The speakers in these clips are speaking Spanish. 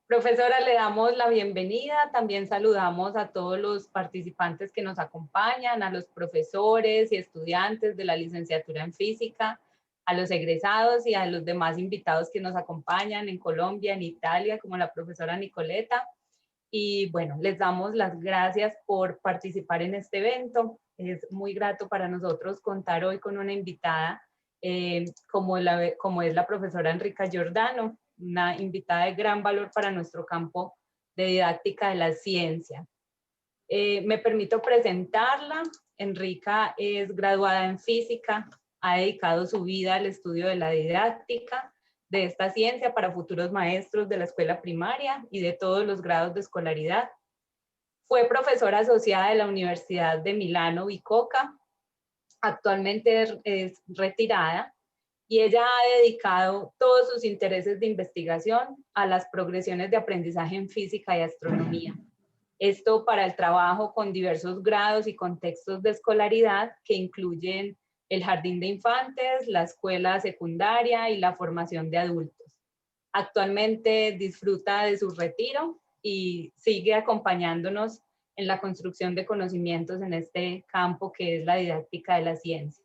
Profesora, le damos la bienvenida. También saludamos a todos los participantes que nos acompañan, a los profesores y estudiantes de la licenciatura en física, a los egresados y a los demás invitados que nos acompañan en Colombia, en Italia, como la profesora Nicoleta. Y bueno, les damos las gracias por participar en este evento. Es muy grato para nosotros contar hoy con una invitada como es la profesora Enrica Giordano, una invitada de gran valor para nuestro campo de didáctica de la ciencia. Me permito presentarla. Enrica es graduada en física, ha dedicado su vida al estudio de la didáctica de esta ciencia para futuros maestros de la escuela primaria y de todos los grados de escolaridad. Fue profesora asociada de la Universidad de Milano Bicocca. Actualmente es retirada y ella ha dedicado todos sus intereses de investigación a las progresiones de aprendizaje en física y astronomía. Esto para el trabajo con diversos grados y contextos de escolaridad que incluyen el jardín de infantes, la escuela secundaria y la formación de adultos. Actualmente disfruta de su retiro y sigue acompañándonos en la construcción de conocimientos en este campo que es la didáctica de la ciencia.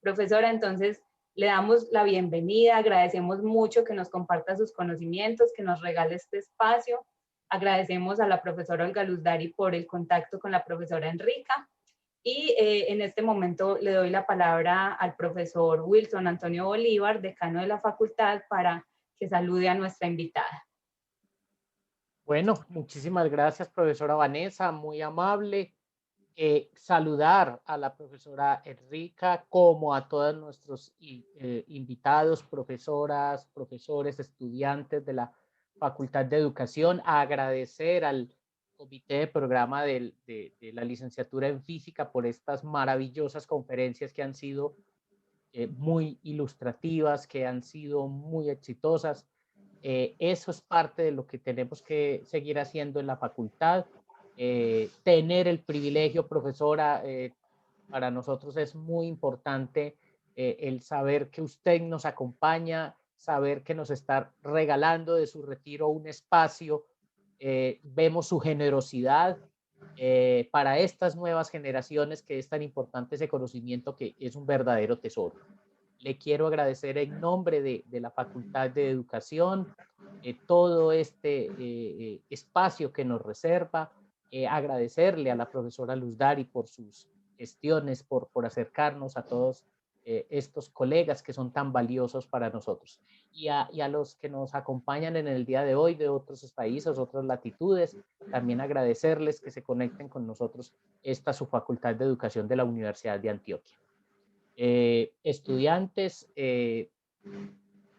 Profesora, entonces le damos la bienvenida, agradecemos mucho que nos comparta sus conocimientos, que nos regale este espacio. Agradecemos a la profesora Olga Luzdari por el contacto con la profesora Enrica. Y en este momento le doy la palabra al profesor Wilson Antonio Bolívar, decano de la facultad, para que salude a nuestra invitada. Bueno, muchísimas gracias, profesora Vanessa, muy amable. Saludar a la profesora Enrica, como a todos nuestros invitados, profesoras, profesores, estudiantes de la Facultad de Educación, agradecer al comité de programa de la licenciatura en física por estas maravillosas conferencias que han sido muy ilustrativas, que han sido muy exitosas. Eso es parte de lo que tenemos que seguir haciendo en la facultad. Tener el privilegio, profesora, para nosotros es muy importante el saber que usted nos acompaña, saber que nos está regalando de su retiro un espacio. Vemos su generosidad para estas nuevas generaciones, que es tan importante ese conocimiento, que es un verdadero tesoro. Le quiero agradecer en nombre de la Facultad de Educación todo este espacio que nos reserva, agradecerle a la profesora Luzdari por sus gestiones, por acercarnos a todos estos colegas que son tan valiosos para nosotros. Y a los que nos acompañan en el día de hoy de otros países, otras latitudes, también agradecerles que se conecten con nosotros. Esta es su Facultad de Educación de la Universidad de Antioquia. Estudiantes,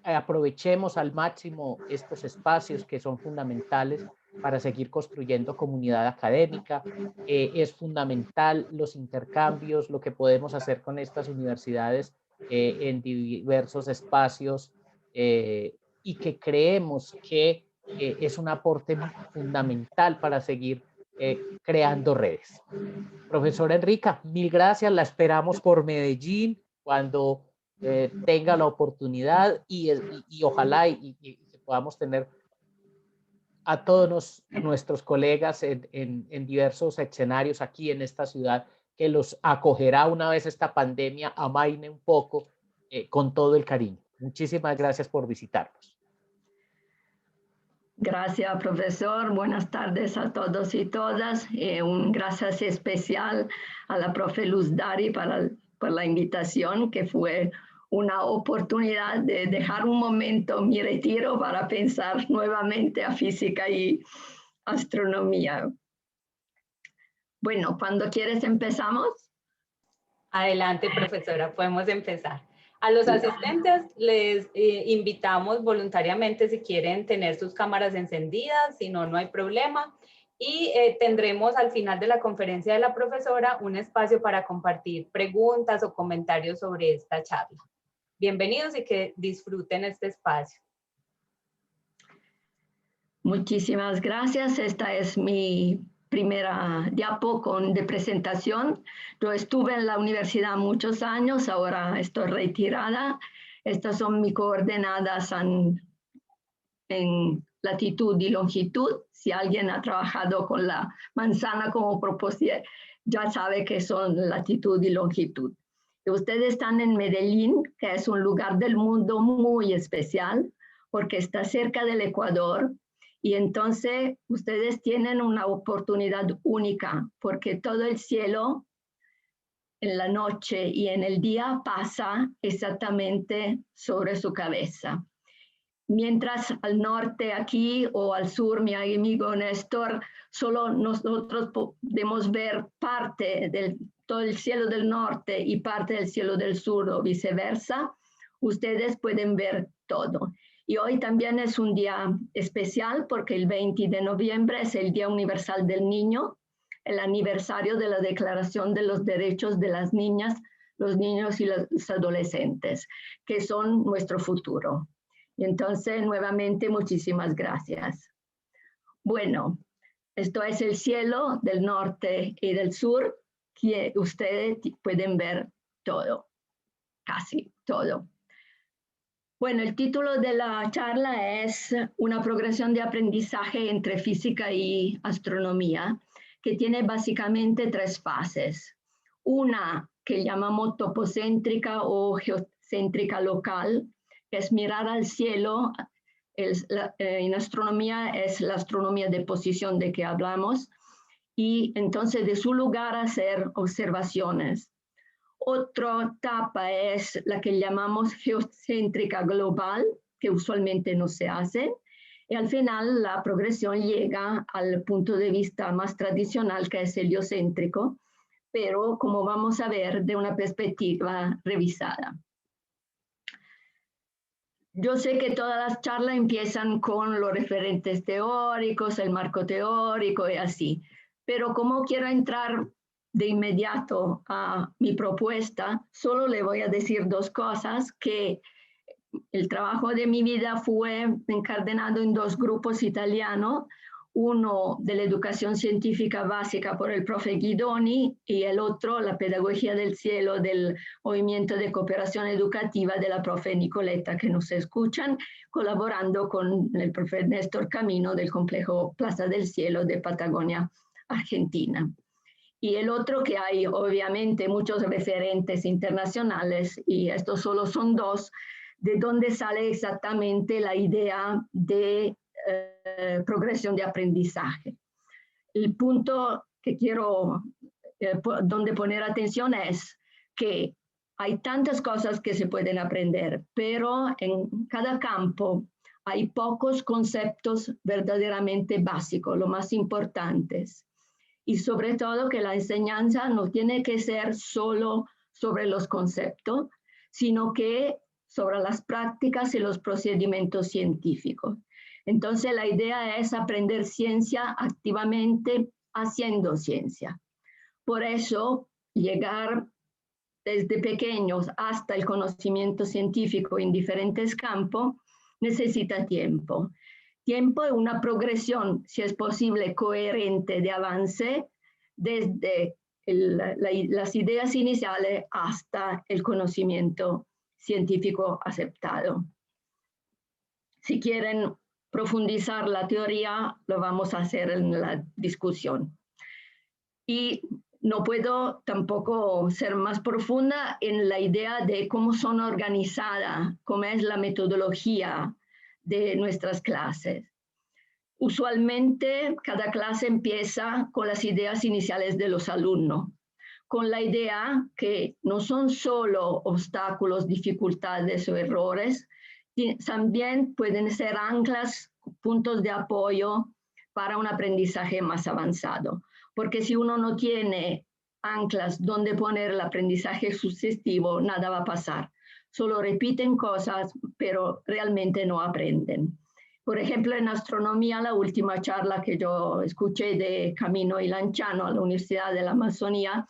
aprovechemos al máximo estos espacios que son fundamentales para seguir construyendo comunidad académica. Es fundamental los intercambios, lo que podemos hacer con estas universidades en diversos espacios, y que creemos que es un aporte fundamental para seguir creando redes. Profesora Enrica, mil gracias, la esperamos por Medellín cuando tenga la oportunidad, y ojalá podamos tener a todos nuestros colegas en diversos escenarios aquí en esta ciudad, que los acogerá una vez esta pandemia amaine un poco, con todo el cariño. Muchísimas gracias por visitarnos. Gracias, profesor. Buenas tardes a todos y todas. Un gracias especial a la profe Luzdari por la invitación, que fue una oportunidad de dejar un momento mi retiro para pensar nuevamente a física y astronomía. Bueno, cuando quieres empezamos. Adelante, profesora, podemos empezar. A los asistentes les invitamos voluntariamente, si quieren, tener sus cámaras encendidas, si no, no hay problema. Y tendremos al final de la conferencia de la profesora un espacio para compartir preguntas o comentarios sobre esta charla. Bienvenidos y que disfruten este espacio. Muchísimas gracias. Esta es mi primera diapo de presentación. Yo estuve en la universidad muchos años, ahora estoy retirada. Estas son mis coordenadas en latitud y longitud. Si alguien ha trabajado con la manzana como propósito, ya sabe que son latitud y longitud. Y ustedes están en Medellín, que es un lugar del mundo muy especial, porque está cerca del Ecuador, y entonces ustedes tienen una oportunidad única, porque todo el cielo en la noche y en el día pasa exactamente sobre su cabeza. Mientras al norte aquí o al sur, mi amigo Néstor, solo nosotros podemos ver parte del todo el cielo del norte y parte del cielo del sur o viceversa. Ustedes pueden ver todo. Y hoy también es un día especial porque el 20 de noviembre es el Día Universal del Niño, el aniversario de la Declaración de los Derechos de las Niñas, los niños y los adolescentes, que son nuestro futuro. Y entonces, nuevamente, muchísimas gracias. Bueno, esto es el cielo del norte y del sur, que ustedes pueden ver todo, casi todo. Bueno, el título de la charla es Una progresión de aprendizaje entre física y astronomía, que tiene básicamente 3 fases. Una que llamamos topocéntrica o geocéntrica local, que es mirar al cielo. En astronomía es la astronomía de posición de que hablamos, y entonces de su lugar hacer observaciones. Otra etapa es la que llamamos geocéntrica global, que usualmente no se hace, y al final la progresión llega al punto de vista más tradicional, que es heliocéntrico, pero como vamos a ver, de una perspectiva revisada. Yo sé que todas las charlas empiezan con los referentes teóricos, el marco teórico y así, pero como quiero entrar de inmediato a mi propuesta, solo le voy a decir 2 cosas, que el trabajo de mi vida fue encadenado en 2 grupos italianos, uno de la educación científica básica por el profe Guidoni y el otro la pedagogía del cielo del movimiento de cooperación educativa de la profe Nicoletta, que nos escuchan, colaborando con el profe Néstor Camino del complejo Plaza del Cielo de Patagonia, Argentina. Y el otro, que hay obviamente muchos referentes internacionales, y estos solo son 2, de donde sale exactamente la idea de progresión de aprendizaje. El punto que quiero donde poner atención es que hay tantas cosas que se pueden aprender, pero en cada campo hay pocos conceptos verdaderamente básicos, los más importantes. Y sobre todo que la enseñanza no tiene que ser solo sobre los conceptos, sino que sobre las prácticas y los procedimientos científicos. Entonces la idea es aprender ciencia activamente haciendo ciencia. Por eso llegar desde pequeños hasta el conocimiento científico en diferentes campos necesita tiempo. Tiempo y una progresión, si es posible, coherente de avance desde las ideas iniciales hasta el conocimiento científico aceptado. Si quieren profundizar la teoría, lo vamos a hacer en la discusión. Y no puedo tampoco ser más profunda en la idea de cómo son organizadas, cómo es la metodología de nuestras clases. Usualmente cada clase empieza con las ideas iniciales de los alumnos, con la idea que no son solo obstáculos, dificultades o errores, también pueden ser anclas, puntos de apoyo para un aprendizaje más avanzado. Porque si uno no tiene anclas donde poner el aprendizaje sucesivo, nada va a pasar. Solo repiten cosas, pero realmente no aprenden. Por ejemplo, en astronomía, la última charla que yo escuché de Camino y Lanciano a la Universidad de la Amazonía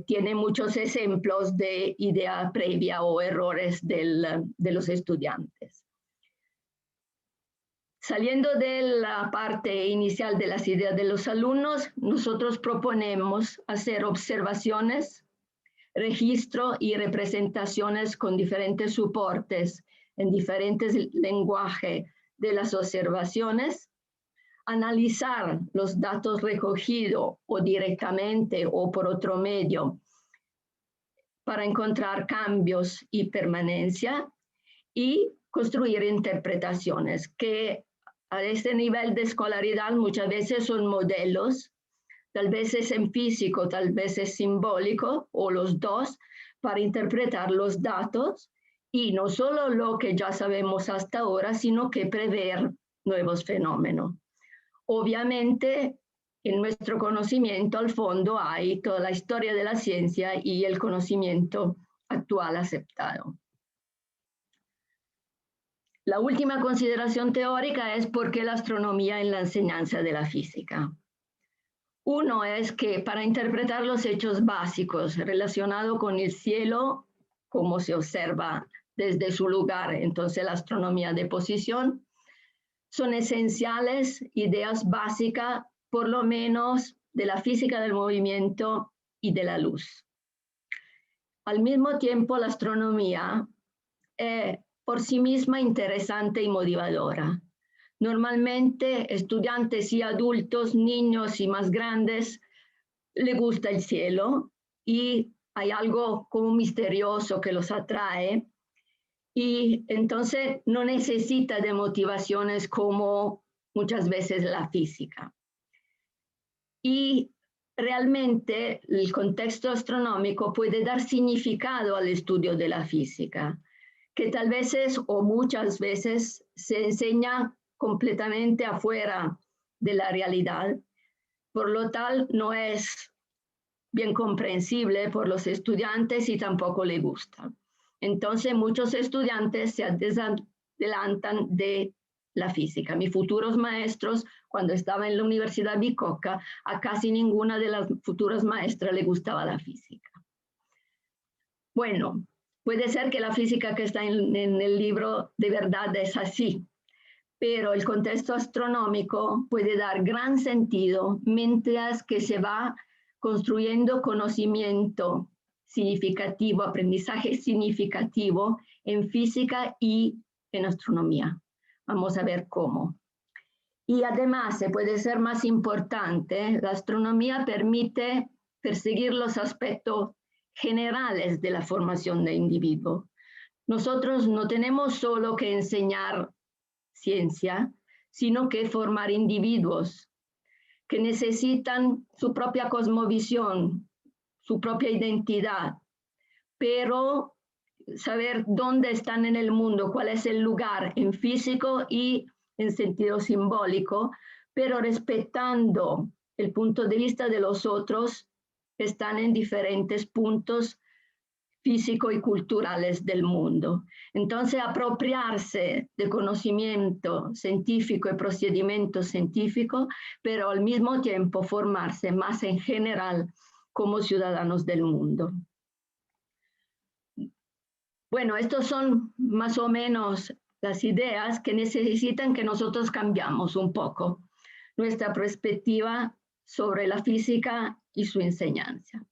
tiene muchos ejemplos de idea previa o errores de los estudiantes. Saliendo de la parte inicial de las ideas de los alumnos, nosotros proponemos hacer observaciones, registro y representaciones con diferentes soportes en diferentes lenguajes de las observaciones, analizar los datos recogidos o directamente o por otro medio para encontrar cambios y permanencia, y construir interpretaciones que a este nivel de escolaridad muchas veces son modelos, tal vez es en físico, tal vez es simbólico o los dos, para interpretar los datos y no solo lo que ya sabemos hasta ahora, sino que prever nuevos fenómenos. Obviamente, en nuestro conocimiento al fondo hay toda la historia de la ciencia y el conocimiento actual aceptado. La última consideración teórica es por qué la astronomía en la enseñanza de la física. Uno es que para interpretar los hechos básicos relacionados con el cielo, como se observa desde su lugar, entonces la astronomía de posición, son esenciales ideas básicas, por lo menos de la física del movimiento y de la luz. Al mismo tiempo, la astronomía es por sí misma interesante y motivadora. Normalmente, estudiantes y adultos, niños y más grandes, les gusta el cielo y hay algo como misterioso que los atrae. Y entonces no necesita de motivaciones como muchas veces la física. Y realmente el contexto astronómico puede dar significado al estudio de la física, que tal vez o muchas veces se enseña completamente afuera de la realidad. Por lo tal, no es bien comprensible por los estudiantes y tampoco le gusta. Entonces, muchos estudiantes se adelantan de la física. Mis futuros maestros, cuando estaba en la Universidad Bicocca, a casi ninguna de las futuras maestras le gustaba la física. Bueno, puede ser que la física que está en el libro de verdad es así, pero el contexto astronómico puede dar gran sentido mientras que se va construyendo conocimiento significativo, aprendizaje significativo en física y en astronomía. Vamos a ver cómo. Y además, se puede ser más importante, la astronomía permite perseguir los aspectos generales de la formación del individuo. Nosotros no tenemos solo que enseñar ciencia, sino que formar individuos que necesitan su propia cosmovisión, su propia identidad, pero saber dónde están en el mundo, cuál es el lugar en físico y en sentido simbólico, pero respetando el punto de vista de los otros que están en diferentes puntos físico y culturales del mundo. Entonces, apropiarse de conocimiento científico y procedimiento científico, pero al mismo tiempo formarse más en general como ciudadanos del mundo. Bueno, estos son más o menos las ideas que necesitan que nosotros cambiamos un poco nuestra perspectiva sobre la física y su enseñanza.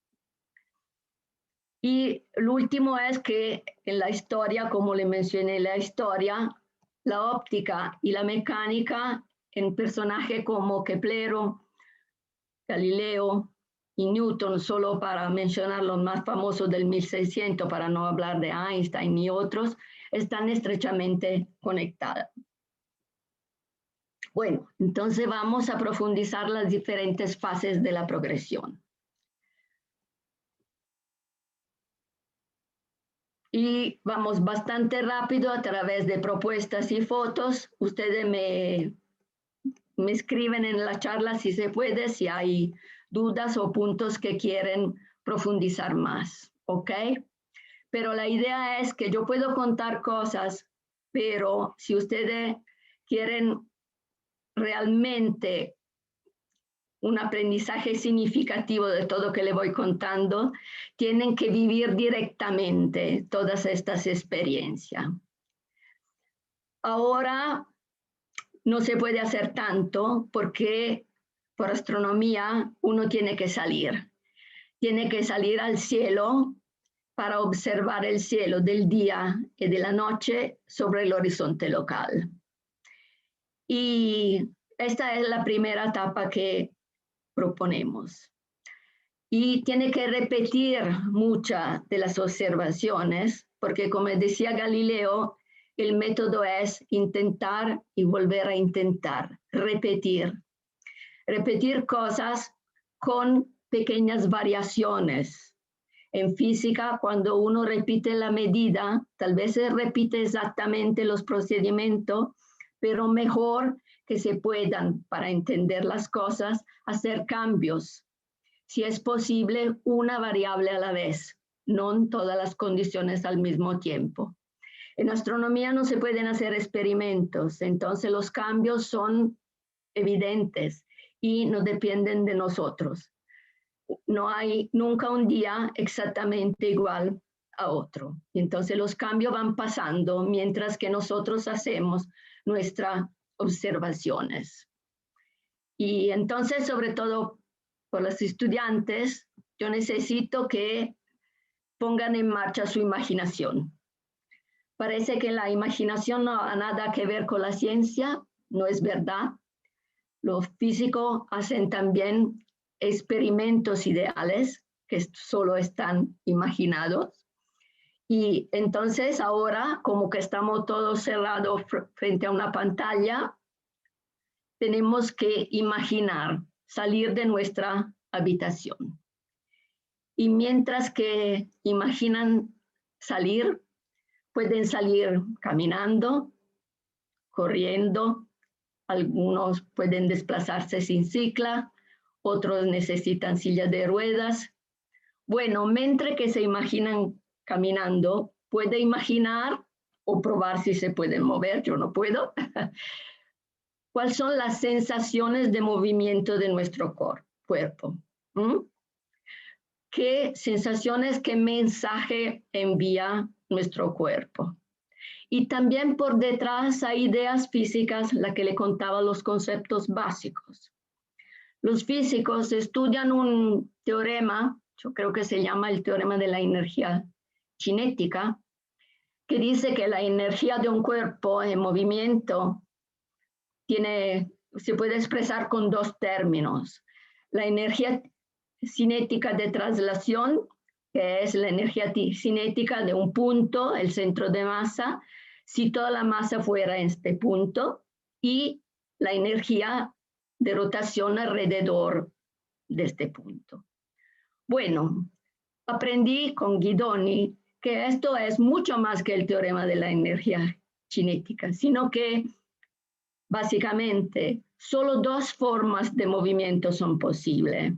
Y lo último es que en la historia, como le mencioné, la historia, la óptica y la mecánica en personajes como Keplero, Galileo y Newton, solo para mencionar los más famosos del 1600, para no hablar de Einstein y otros, están estrechamente conectadas. Bueno, entonces vamos a profundizar las diferentes fases de la progresión. Y vamos bastante rápido a través de propuestas y fotos. Ustedes me escriben en la charla si se puede, si hay dudas o puntos que quieren profundizar más, ¿ok? Pero la idea es que yo puedo contar cosas, pero si ustedes quieren realmente un aprendizaje significativo de todo que le voy contando, tienen que vivir directamente todas estas experiencias. Ahora no se puede hacer tanto porque por astronomía uno tiene que salir al cielo para observar el cielo del día y de la noche sobre el horizonte local. Y esta es la primera etapa que proponemos. Y tiene que repetir muchas de las observaciones, porque como decía Galileo, el método es intentar y volver a intentar, repetir. Repetir cosas con pequeñas variaciones. En física, cuando uno repite la medida, tal vez se repite exactamente los procedimientos, pero mejor que se puedan, para entender las cosas, hacer cambios. Si es posible, una variable a la vez, no en todas las condiciones al mismo tiempo. En astronomía no se pueden hacer experimentos, entonces los cambios son evidentes y no dependen de nosotros. No hay nunca un día exactamente igual a otro. Entonces los cambios van pasando mientras que nosotros hacemos nuestras observaciones. Y entonces, sobre todo por los estudiantes, yo necesito que pongan en marcha su imaginación. Parece que la imaginación no ha nada que ver con la ciencia, no es verdad. Los físicos hacen también experimentos ideales que solo están imaginados. Y entonces ahora, como que estamos todos cerrados frente a una pantalla, tenemos que imaginar, salir de nuestra habitación. Y mientras que imaginan salir, pueden salir caminando, corriendo, algunos pueden desplazarse sin cicla, otros necesitan sillas de ruedas. Bueno, mientras que se imaginan caminando, puede imaginar o probar si se pueden mover, yo no puedo. ¿Cuáles son las sensaciones de movimiento de nuestro cuerpo? ¿Qué sensaciones, qué mensaje envía nuestro cuerpo? Y también por detrás hay ideas físicas, la que le contaba los conceptos básicos. Los físicos estudian un teorema, yo creo que se llama el teorema de la energía cinética, que dice que la energía de un cuerpo en movimiento se puede expresar con dos términos. La energía cinética de traslación, que es la energía cinética de un punto, el centro de masa, si toda la masa fuera en este punto, y la energía de rotación alrededor de este punto. Bueno, aprendí con Guidoni que esto es mucho más que el teorema de la energía cinética, sino que básicamente solo dos formas de movimiento son posibles.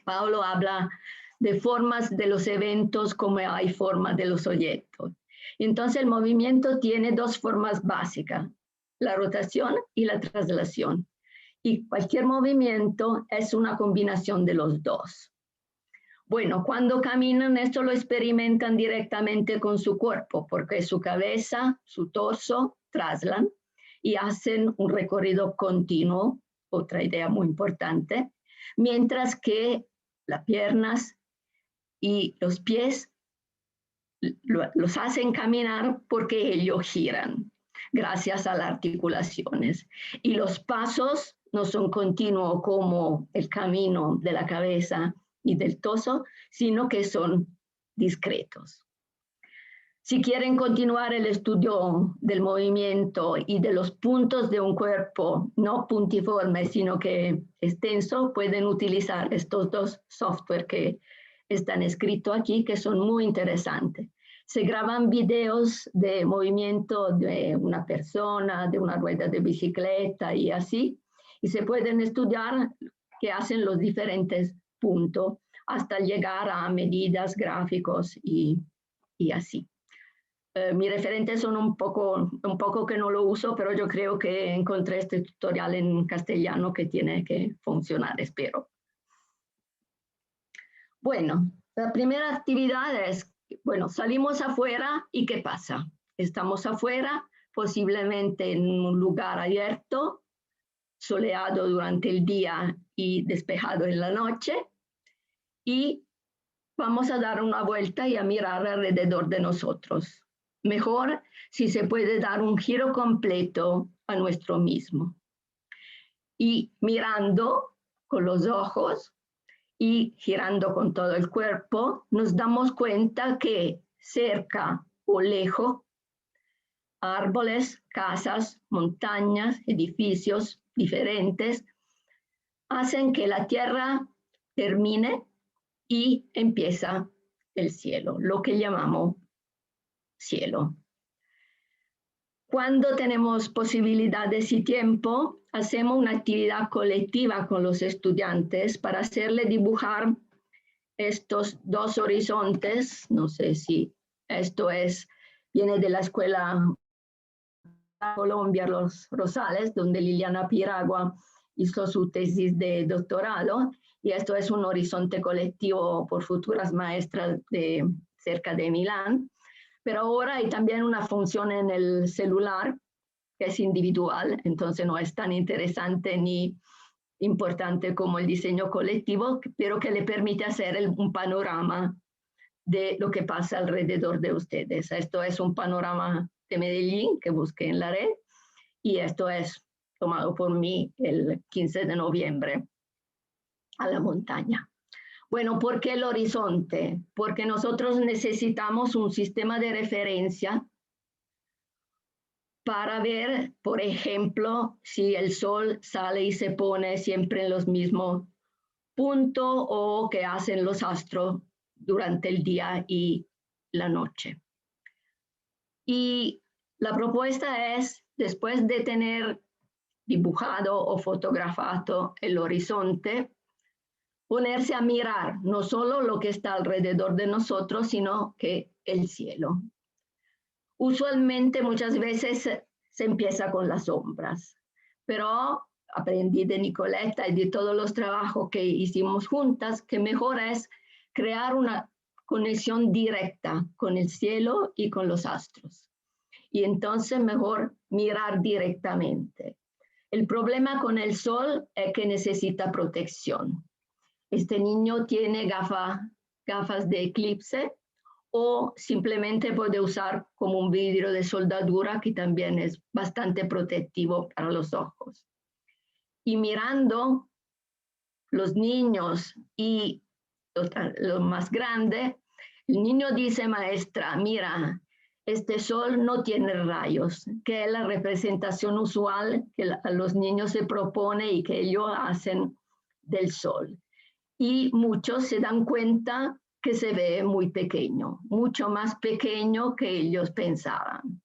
Paolo habla de formas de los eventos como hay formas de los objetos. Entonces el movimiento tiene dos formas básicas, la rotación y la traslación. Y cualquier movimiento es una combinación de los dos. Bueno, cuando caminan esto lo experimentan directamente con su cuerpo, porque su cabeza, su torso trasladan y hacen un recorrido continuo, otra idea muy importante, mientras que las piernas y los pies los hacen caminar porque ellos giran, gracias a las articulaciones. Y los pasos no son continuos como el camino de la cabeza y del torso, sino que son discretos. Si quieren continuar el estudio del movimiento y de los puntos de un cuerpo, no puntiforme, sino que extenso, pueden utilizar estos dos software que están escritos aquí, que son muy interesantes. Se graban videos de movimiento de una persona, de una rueda de bicicleta y así, y se pueden estudiar qué hacen los diferentes puntos hasta llegar a medidas, gráficos y así. Mis referentes son un poco que no lo uso, pero yo creo que encontré este tutorial en castellano que tiene que funcionar, espero. Bueno, la primera actividad es, bueno, salimos afuera y ¿qué pasa? Estamos afuera, posiblemente en un lugar abierto, soleado durante el día y despejado en la noche, y vamos a dar una vuelta y a mirar alrededor de nosotros. Mejor si se puede dar un giro completo a nuestro mismo. Y mirando con los ojos y girando con todo el cuerpo, nos damos cuenta que cerca o lejos, árboles, casas, montañas, edificios diferentes, hacen que la tierra termine y empieza el cielo, lo que llamamos cielo. Cuando tenemos posibilidades y tiempo, hacemos una actividad colectiva con los estudiantes para hacerle dibujar estos dos horizontes. No sé si esto viene de la escuela Colombia Los Rosales, donde Liliana Piragua hizo su tesis de doctorado, y esto es un horizonte colectivo por futuras maestras cerca de Milán. Pero ahora hay también una función en el celular que es individual, entonces no es tan interesante ni importante como el diseño colectivo, pero que le permite hacer un panorama de lo que pasa alrededor de ustedes. Esto es un panorama de Medellín que busqué en la red, y esto es tomado por mí el 15 de noviembre a la montaña. Bueno, ¿por qué el horizonte? Porque nosotros necesitamos un sistema de referencia para ver, por ejemplo, si el sol sale y se pone siempre en los mismos puntos o qué hacen los astros durante el día y la noche. Y la propuesta es, después de tener dibujado o fotografado el horizonte, ponerse a mirar no solo lo que está alrededor de nosotros, sino que el cielo. Usualmente, muchas veces se empieza con las sombras, pero aprendí de Nicoletta y de todos los trabajos que hicimos juntas que mejor es crear una conexión directa con el cielo y con los astros. Y entonces mejor mirar directamente. El problema con el sol es que necesita protección. Este niño tiene gafas de eclipse o simplemente puede usar como un vidrio de soldadura que también es bastante protectivo para los ojos. Y mirando los niños y los más grandes, el niño dice, maestra, mira, este sol no tiene rayos, que es la representación usual que a los niños se propone y que ellos hacen del sol. Y muchos se dan cuenta que se ve muy pequeño, mucho más pequeño que ellos pensaban.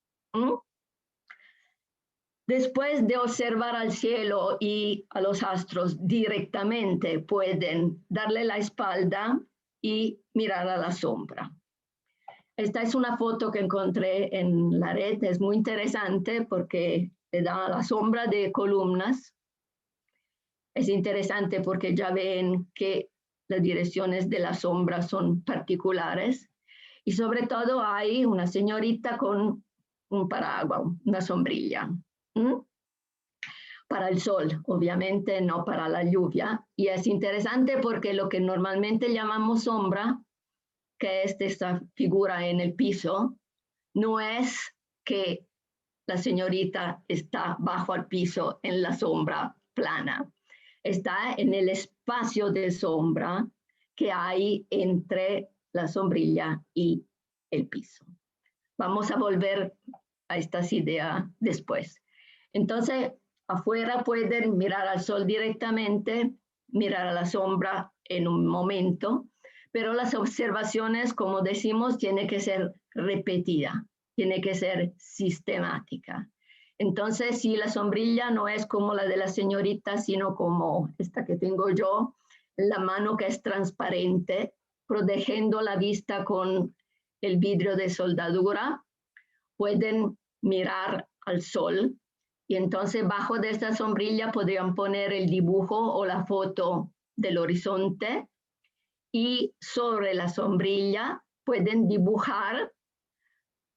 Después de observar al cielo y a los astros directamente, pueden darle la espalda y mirar a la sombra. Esta es una foto que encontré en la red, es muy interesante porque le da la sombra de columnas. Es interesante porque ya ven que las direcciones de la sombra son particulares, y sobre todo hay una señorita con un paraguas, una sombrilla. Para el sol, obviamente no para la lluvia, y es interesante porque lo que normalmente llamamos sombra, que es esta figura en el piso, no es que la señorita está bajo el piso en la sombra plana, está en el espacio de sombra que hay entre la sombrilla y el piso. Vamos a volver a estas ideas después. Entonces, afuera pueden mirar al sol directamente, mirar a la sombra en un momento, pero las observaciones, como decimos, tienen que ser repetidas, tiene que ser sistemática. Entonces, si la sombrilla no es como la de la señorita, sino como esta que tengo yo, la mano que es transparente, protegiendo la vista con el vidrio de soldadura, pueden mirar al sol, y entonces bajo de esta sombrilla podrían poner el dibujo o la foto del horizonte, y sobre la sombrilla pueden dibujar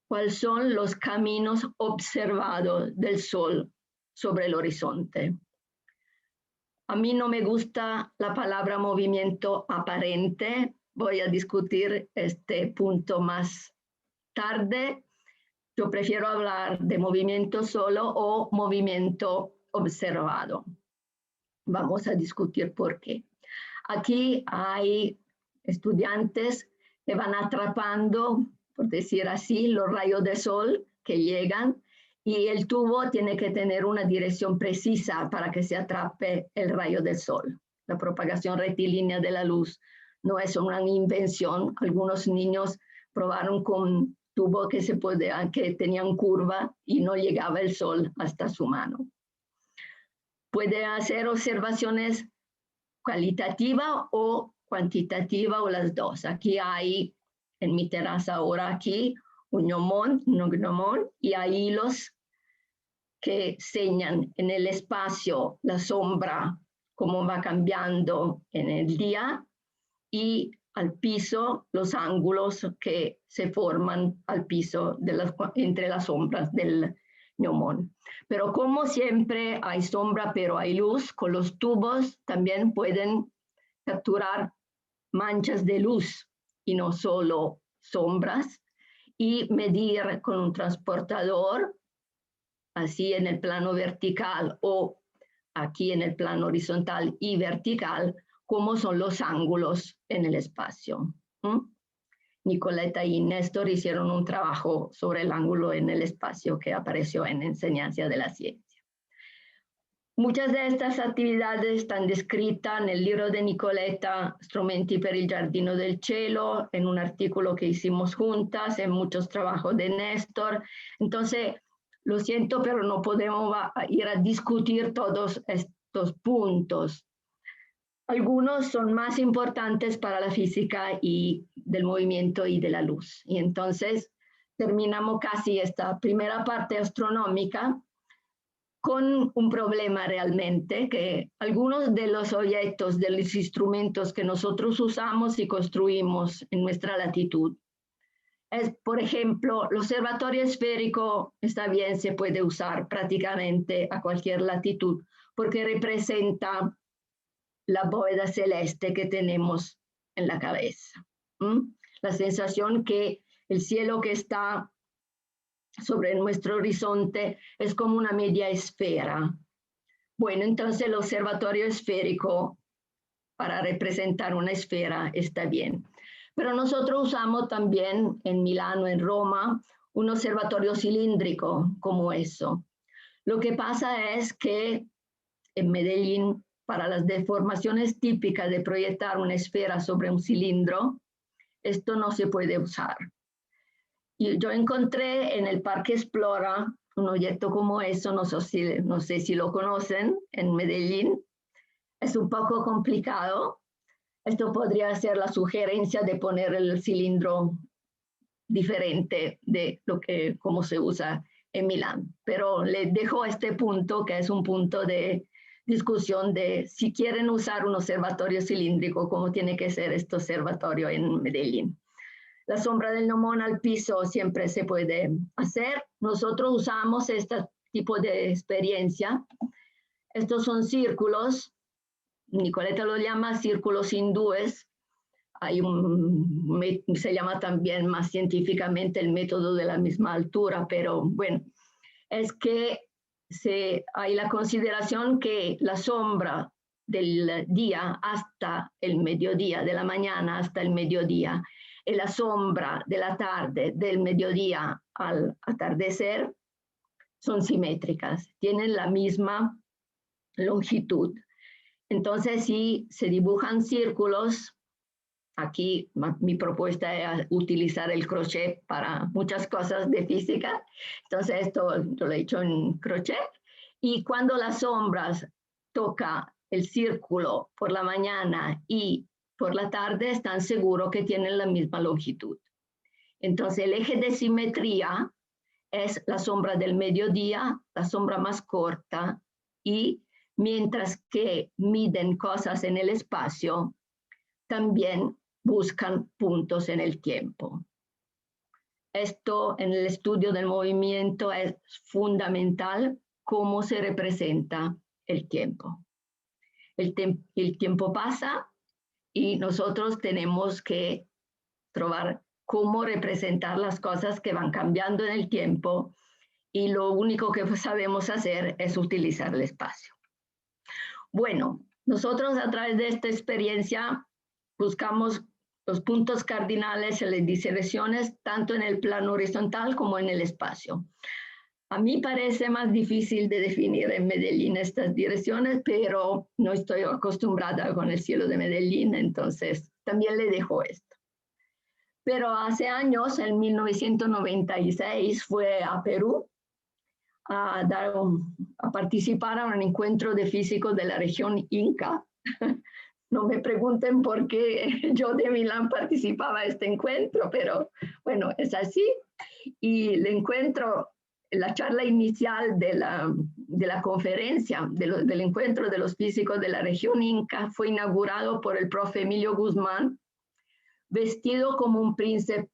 cuáles son los caminos observados del sol sobre el horizonte. A mí no me gusta la palabra movimiento aparente. Voy a discutir este punto más tarde, yo prefiero hablar de movimiento solo o movimiento observado. Vamos a discutir por qué. Aquí hay estudiantes que van atrapando, por decir así, los rayos de sol que llegan y el tubo tiene que tener una dirección precisa para que se atrape el rayo del sol. La propagación rectilínea de la luz no es una invención. Algunos niños probaron con tubo que tenían curva y no llegaba el sol hasta su mano. Puede hacer observaciones cualitativa o cuantitativa o las dos. Aquí hay, en mi terraza ahora aquí, un gnomón y hay hilos que señalan en el espacio la sombra, cómo va cambiando en el día, y al piso los ángulos que se forman al piso entre las sombras del gnomón. Pero como siempre hay sombra, pero hay luz, con los tubos también pueden capturar manchas de luz y no solo sombras, y medir con un transportador, así en el plano vertical o aquí en el plano horizontal y vertical, cómo son los ángulos en el espacio. Nicoleta y Néstor hicieron un trabajo sobre el ángulo en el espacio que apareció en Enseñanza de la Ciencia. Muchas de estas actividades están descritas en el libro de Nicoleta, Strumenti per il Giardino del Cielo, en un artículo que hicimos juntas, en muchos trabajos de Néstor. Entonces, lo siento, pero no podemos ir a discutir todos estos puntos. Algunos son más importantes para la física y del movimiento y de la luz. Y entonces terminamos casi esta primera parte astronómica con un problema realmente, que algunos de los objetos, de los instrumentos que nosotros usamos y construimos en nuestra latitud, por ejemplo, el observatorio esférico está bien, se puede usar prácticamente a cualquier latitud, porque representa la bóveda celeste que tenemos en la cabeza. La sensación que el cielo que está sobre nuestro horizonte es como una media esfera. Bueno, entonces el observatorio esférico para representar una esfera está bien. Pero nosotros usamos también en Milano, en Roma, un observatorio cilíndrico como eso. Lo que pasa es que en Medellín, para las deformaciones típicas de proyectar una esfera sobre un cilindro, esto no se puede usar. Y yo encontré en el Parque Explora un objeto como eso, no sé si lo conocen, en Medellín. Es un poco complicado. Esto podría ser la sugerencia de poner el cilindro diferente de cómo se usa en Milán. Pero les dejo este punto, que es un punto de discusión de si quieren usar un observatorio cilíndrico, cómo tiene que ser este observatorio en Medellín. La sombra del gnomón al piso siempre se puede hacer. Nosotros usamos este tipo de experiencia. Estos son círculos. Nicoleta lo llama círculos hindúes. Se llama también más científicamente el método de la misma altura, pero bueno, es que hay la consideración que la sombra del día hasta el mediodía, de la mañana hasta el mediodía, y la sombra de la tarde, del mediodía al atardecer, son simétricas, tienen la misma longitud. Entonces, si se dibujan círculos, aquí mi propuesta es utilizar el crochet para muchas cosas de física. Entonces, esto yo lo he hecho en crochet. Y cuando las sombras tocan el círculo por la mañana y por la tarde, están seguros que tienen la misma longitud. Entonces, el eje de simetría es la sombra del mediodía, la sombra más corta, y mientras que miden cosas en el espacio, también buscan puntos en el tiempo. Esto en el estudio del movimiento es fundamental, cómo se representa el tiempo. El tiempo pasa y nosotros tenemos que trovar cómo representar las cosas que van cambiando en el tiempo y lo único que sabemos hacer es utilizar el espacio. Bueno, nosotros a través de esta experiencia buscamos los puntos cardinales y las direcciones tanto en el plano horizontal como en el espacio. A mí parece más difícil de definir en Medellín estas direcciones, pero no estoy acostumbrada con el cielo de Medellín, entonces también le dejo esto. Pero hace años, en 1996, fue a Perú a participar a un encuentro de físicos de la región Inca. No me pregunten por qué yo de Milán participaba a este encuentro, pero bueno, es así. Y el encuentro, la charla inicial de la conferencia, del encuentro de los físicos de la región Inca, fue inaugurado por el profe Emilio Guzmán, vestido como un príncipe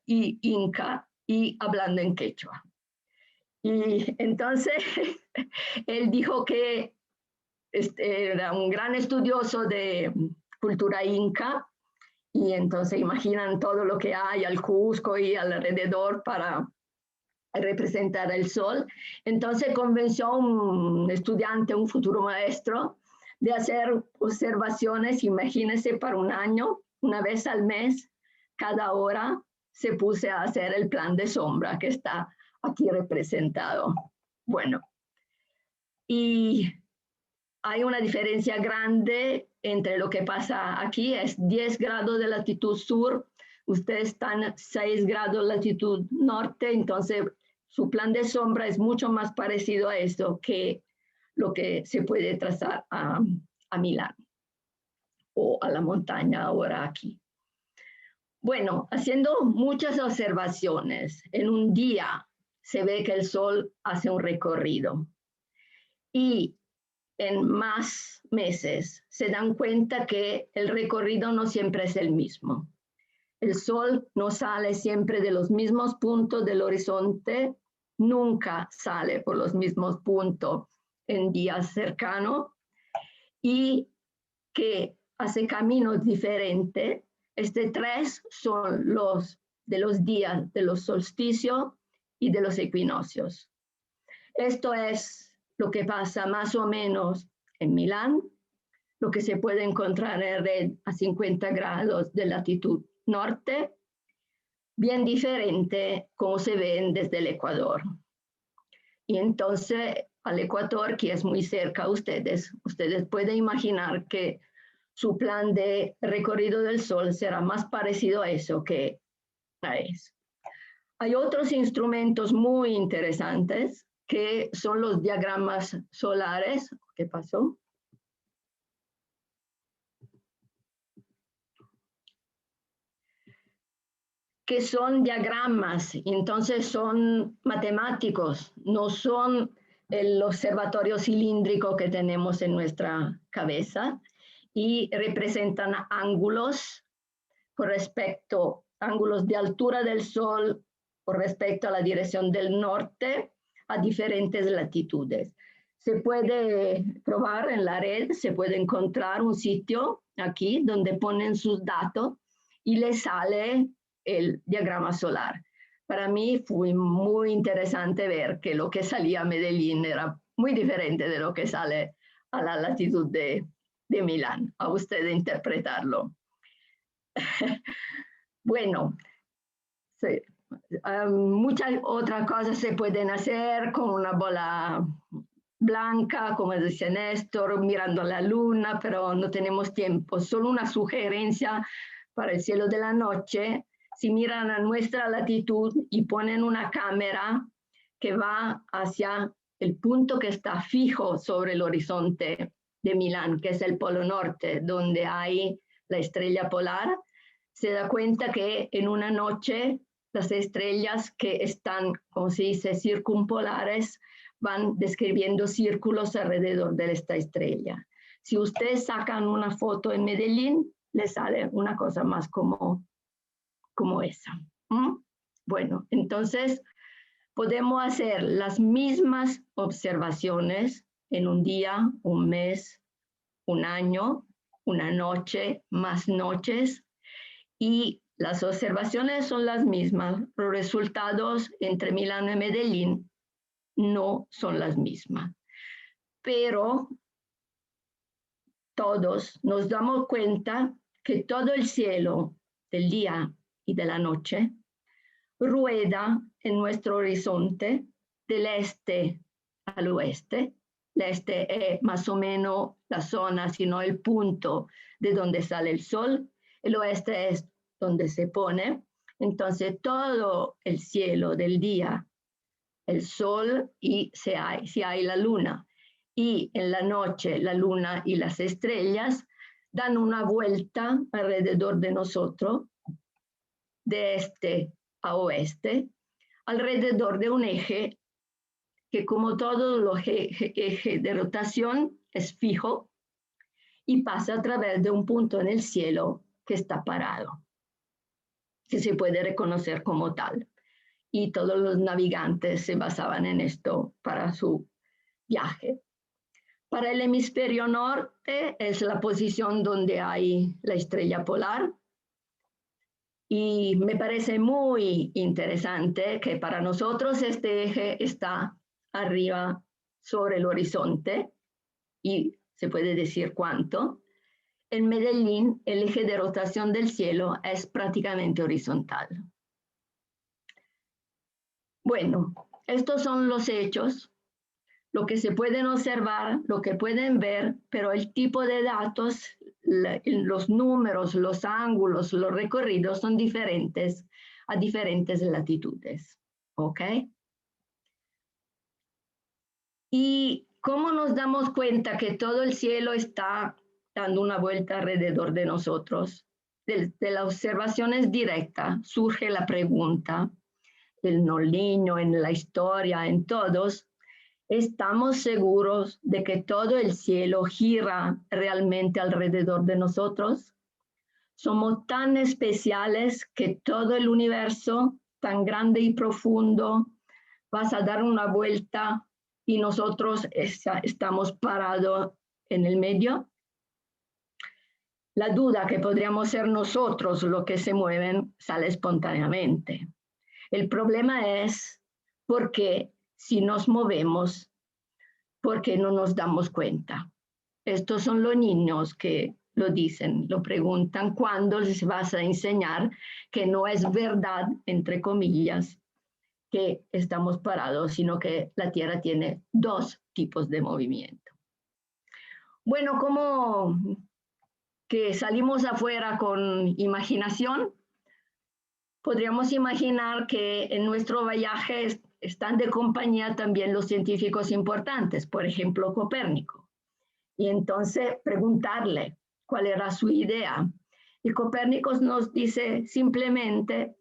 inca y hablando en quechua. Y entonces él dijo que era un gran estudioso de cultura inca, y entonces imaginan todo lo que hay al Cusco y alrededor para representar el sol. Entonces convenció a un estudiante, un futuro maestro, de hacer observaciones, imagínense, para un año, una vez al mes, cada hora se puse a hacer el plan de sombra que está aquí representado. Bueno, y hay una diferencia grande entre lo que pasa aquí, es 10 grados de latitud sur, ustedes están 6 grados de latitud norte, entonces su plan de sombra es mucho más parecido a eso que lo que se puede trazar a Milán o a la montaña ahora aquí. Bueno, haciendo muchas observaciones, en un día se ve que el sol hace un recorrido y en más meses se dan cuenta que el recorrido no siempre es el mismo. El sol no sale siempre de los mismos puntos del horizonte, nunca sale por los mismos puntos en días cercanos y que hace caminos diferentes. Tres son los de los días de los solsticios y de los equinoccios. Esto es lo que pasa más o menos en Milán, lo que se puede encontrar en red a 50 grados de latitud norte, bien diferente como se ven desde el Ecuador. Y entonces al Ecuador, que es muy cerca a ustedes pueden imaginar que su plan de recorrido del sol será más parecido a eso que a eso. Hay otros instrumentos muy interesantes que son los diagramas solares. ¿Qué pasó? Que son diagramas, entonces son matemáticos, no son el observatorio cilíndrico que tenemos en nuestra cabeza, y representan ángulos con respecto, ángulos de altura del sol con respecto a la dirección del norte a diferentes latitudes. Se puede probar en la red, se puede encontrar un sitio aquí donde ponen sus datos y les sale el diagrama solar. Para mí fue muy interesante ver que lo que salía a Medellín era muy diferente de lo que sale a la latitud de Milán. A usted interpretarlo. Bueno, sí. Muchas otras cosas se pueden hacer con una bola blanca, como dice Néstor, mirando a la luna, pero no tenemos tiempo. Solo una sugerencia para el cielo de la noche. Si miran a nuestra latitud y ponen una cámara que va hacia el punto que está fijo sobre el horizonte de Milán, que es el Polo Norte, donde hay la estrella polar, se da cuenta que en una noche las estrellas que están, como se dice, circumpolares, van describiendo círculos alrededor de esta estrella. Si ustedes sacan una foto en Medellín, les sale una cosa más como esa. Bueno, entonces podemos hacer las mismas observaciones en un día, un mes, un año, una noche, más noches, y las observaciones son las mismas, los resultados entre Milano y Medellín no son las mismas. Pero todos nos damos cuenta que todo el cielo del día y de la noche rueda en nuestro horizonte del este al oeste. El este es más o menos la zona, sino el punto de donde sale el sol. El oeste es donde se pone. Entonces todo el cielo del día, el sol y si hay la luna, y en la noche la luna y las estrellas dan una vuelta alrededor de nosotros, de este a oeste, alrededor de un eje que, como todos los ejes de rotación, es fijo y pasa a través de un punto en el cielo que está parado, que se puede reconocer como tal. Y todos los navegantes se basaban en esto para su viaje. Para el hemisferio norte es la posición donde hay la estrella polar. Y me parece muy interesante que para nosotros este eje está arriba sobre el horizonte, y se puede decir cuánto. En Medellín, el eje de rotación del cielo es prácticamente horizontal. Bueno, estos son los hechos, lo que se pueden observar, lo que pueden ver, pero el tipo de datos, los números, los ángulos, los recorridos son diferentes a diferentes latitudes. ¿Ok? ¿Y cómo nos damos cuenta que todo el cielo está dando una vuelta alrededor de nosotros? De las observaciones directas surge la pregunta, en los niños, en la historia, en todos, ¿estamos seguros de que todo el cielo gira realmente alrededor de nosotros? ¿Somos tan especiales que todo el universo, tan grande y profundo, vas a dar una vuelta y nosotros estamos parados en el medio? La duda que podríamos ser nosotros los que se mueven sale espontáneamente. El problema es porque si nos movemos, ¿por qué no nos damos cuenta? Estos son los niños que lo dicen, lo preguntan cuando les vas a enseñar que no es verdad, entre comillas, que estamos parados, sino que la Tierra tiene dos tipos de movimiento. Bueno, como que salimos afuera con imaginación, podríamos imaginar que en nuestro viaje están de compañía también los científicos importantes, por ejemplo, Copérnico. Y entonces preguntarle cuál era su idea. Y Copérnico nos dice simplemente,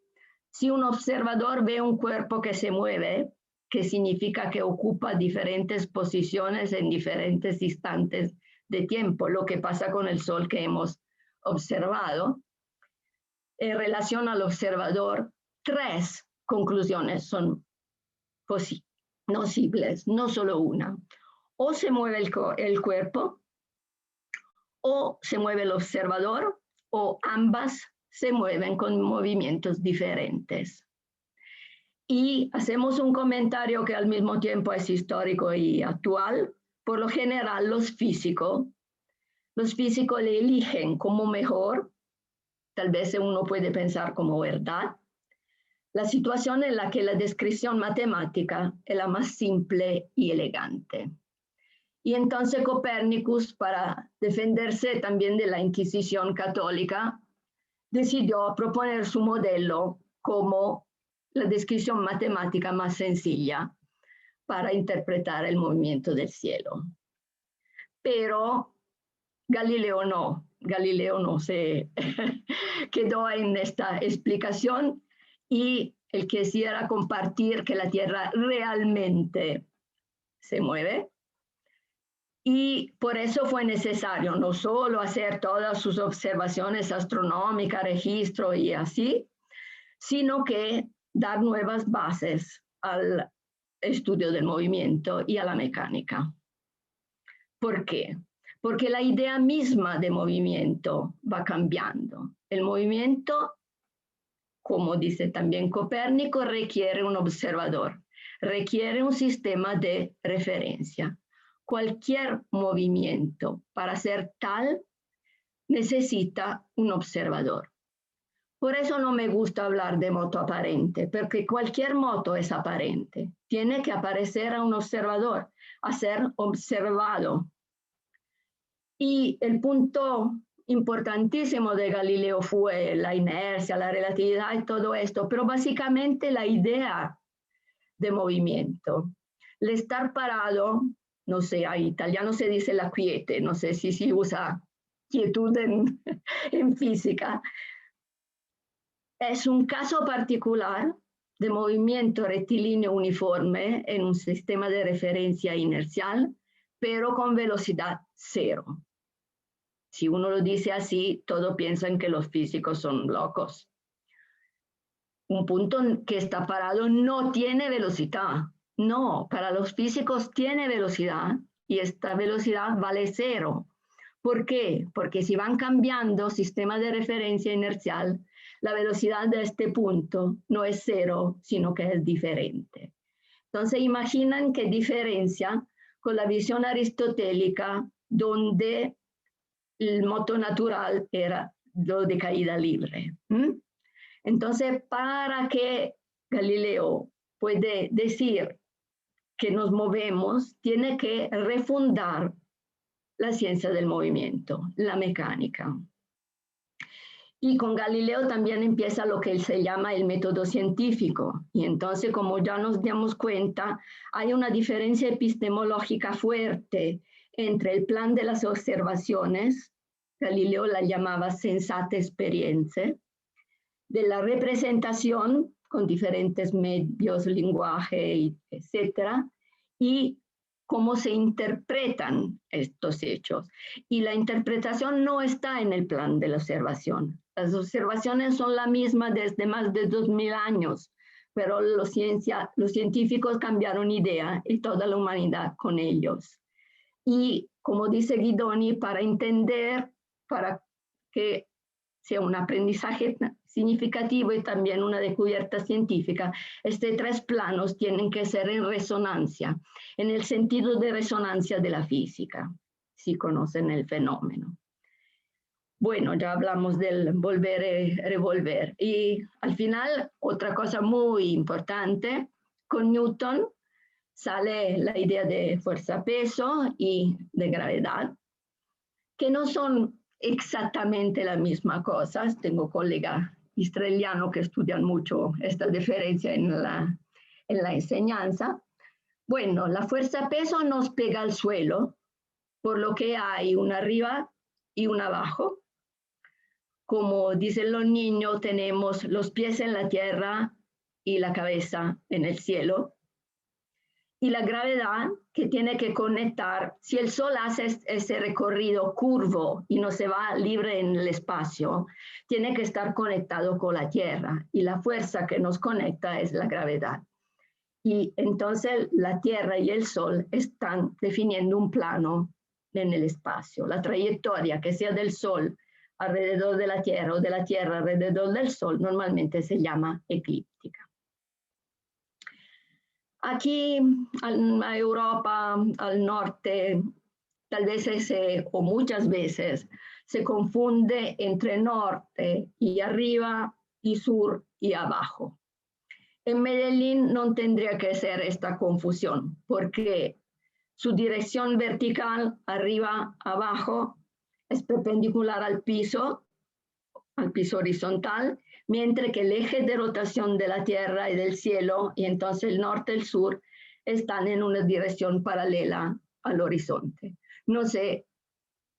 si un observador ve un cuerpo que se mueve, que significa que ocupa diferentes posiciones en diferentes instantes de tiempo, lo que pasa con el Sol que hemos observado, en relación al observador, tres conclusiones son posibles, no solo una. O se mueve el cuerpo, o se mueve el observador, o ambas se mueven con movimientos diferentes. Y hacemos un comentario que al mismo tiempo es histórico y actual. Por lo general, los físicos le eligen como mejor, tal vez uno puede pensar como verdad, la situación en la que la descripción matemática es la más simple y elegante. Y entonces Copérnicus, para defenderse también de la Inquisición católica, decidió proponer su modelo como la descripción matemática más sencilla para interpretar el movimiento del cielo. Pero Galileo no se quedó en esta explicación, y él quisiera compartir que la Tierra realmente se mueve. Y por eso fue necesario no solo hacer todas sus observaciones astronómicas, registro y así, sino que dar nuevas bases al estudio del movimiento y a la mecánica. ¿Por qué? Porque la idea misma de movimiento va cambiando. El movimiento como dice también Copérnico, requiere un observador, requiere un sistema de referencia. Cualquier movimiento para ser tal necesita un observador. Por eso no me gusta hablar de moto aparente, porque cualquier moto es aparente. Tiene que aparecer a un observador, a ser observado. Y el punto importantísimo de Galileo fue la inercia, la relatividad y todo esto, pero básicamente la idea de movimiento. El estar parado, no sé, en italiano se dice la quiete, no sé si se usa quietud en física. Es un caso particular de movimiento rectilíneo uniforme en un sistema de referencia inercial, pero con velocidad cero. Si uno lo dice así, todos piensan que los físicos son locos. Un punto que está parado no tiene velocidad. No, para los físicos tiene velocidad y esta velocidad vale cero. ¿Por qué? Porque si van cambiando sistema de referencia inercial, la velocidad de este punto no es cero, sino que es diferente. Entonces, imaginan qué diferencia con la visión aristotélica, donde el moto natural era lo de caída libre. Entonces, para que Galileo puede decir que nos movemos, tiene que refundar la ciencia del movimiento, la mecánica. Y con Galileo también empieza lo que se llama el método científico. Y entonces, como ya nos dimos cuenta, hay una diferencia epistemológica fuerte entre el plan de las observaciones, Galileo la llamaba sensata experiencia, de la representación con diferentes medios, lenguaje, etcétera, y cómo se interpretan estos hechos. Y la interpretación no está en el plan de la observación. Las observaciones son la misma desde más de 2000 años, pero los científicos cambiaron idea y toda la humanidad con ellos. Y como dice Guidoni, para entender, para que sea un aprendizaje significativo y también una descubierta científica, estos tres planos tienen que ser en resonancia, en el sentido de resonancia de la física, si conocen el fenómeno. Bueno, ya hablamos del volver y revolver. Y al final, otra cosa muy importante, con Newton sale la idea de fuerza-peso y de gravedad, que no son exactamente la misma cosa. Tengo colegas israelianos que estudian mucho esta diferencia en la enseñanza. Bueno, la fuerza-peso nos pega al suelo, por lo que hay una arriba y una abajo. Como dicen los niños, tenemos los pies en la tierra y la cabeza en el cielo. Y la gravedad que tiene que conectar, si el Sol hace ese recorrido curvo y no se va libre en el espacio, tiene que estar conectado con la Tierra y la fuerza que nos conecta es la gravedad. Y entonces la Tierra y el Sol están definiendo un plano en el espacio. La trayectoria que sea del Sol alrededor de la Tierra o de la Tierra alrededor del Sol normalmente se llama eclíptica. Aquí a Europa, al norte, tal vez o muchas veces se confunde entre norte y arriba y sur y abajo. En Medellín no tendría que ser esta confusión porque su dirección vertical, arriba, abajo, es perpendicular al piso horizontal, mientras que el eje de rotación de la Tierra y del cielo, y entonces el norte y el sur, están en una dirección paralela al horizonte. No sé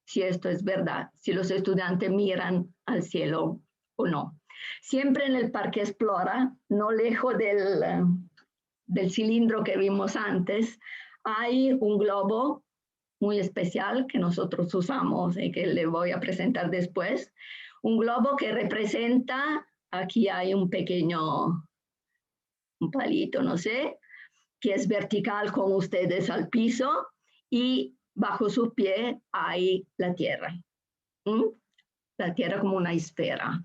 si esto es verdad, si los estudiantes miran al cielo o no. Siempre en el Parque Explora, no lejos del cilindro que vimos antes, hay un globo muy especial que nosotros usamos y que le voy a presentar después. Un globo que representa, aquí hay un palito, no sé, que es vertical con ustedes al piso y bajo su pie hay la Tierra. La Tierra como una esfera.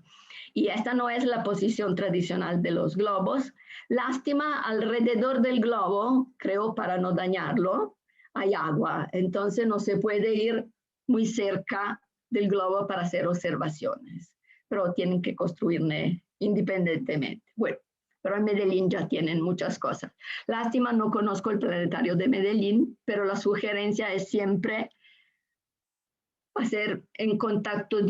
Y esta no es la posición tradicional de los globos. Lástima, alrededor del globo, creo para no dañarlo, hay agua. Entonces no se puede ir muy cerca del globo para hacer observaciones, pero tienen que construirle independientemente. Bueno, pero en Medellín ya tienen muchas cosas. Lástima, no conozco el planetario de Medellín, pero la sugerencia es siempre estar en contacto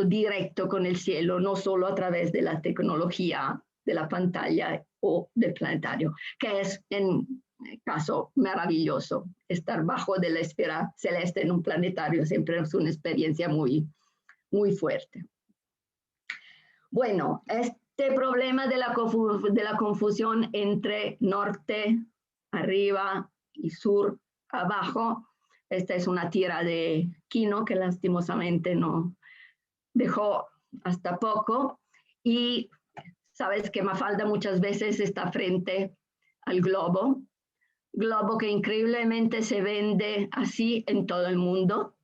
directo con el cielo, no solo a través de la tecnología de la pantalla o del planetario, que es en caso maravilloso. Estar bajo de la esfera celeste en un planetario siempre es una experiencia muy, muy fuerte. Bueno, este problema de la confusión entre norte, arriba y sur, abajo, esta es una tira de Quino que lastimosamente no dejó hasta poco. Y sabes que Mafalda muchas veces está frente al globo que increíblemente se vende así en todo el mundo,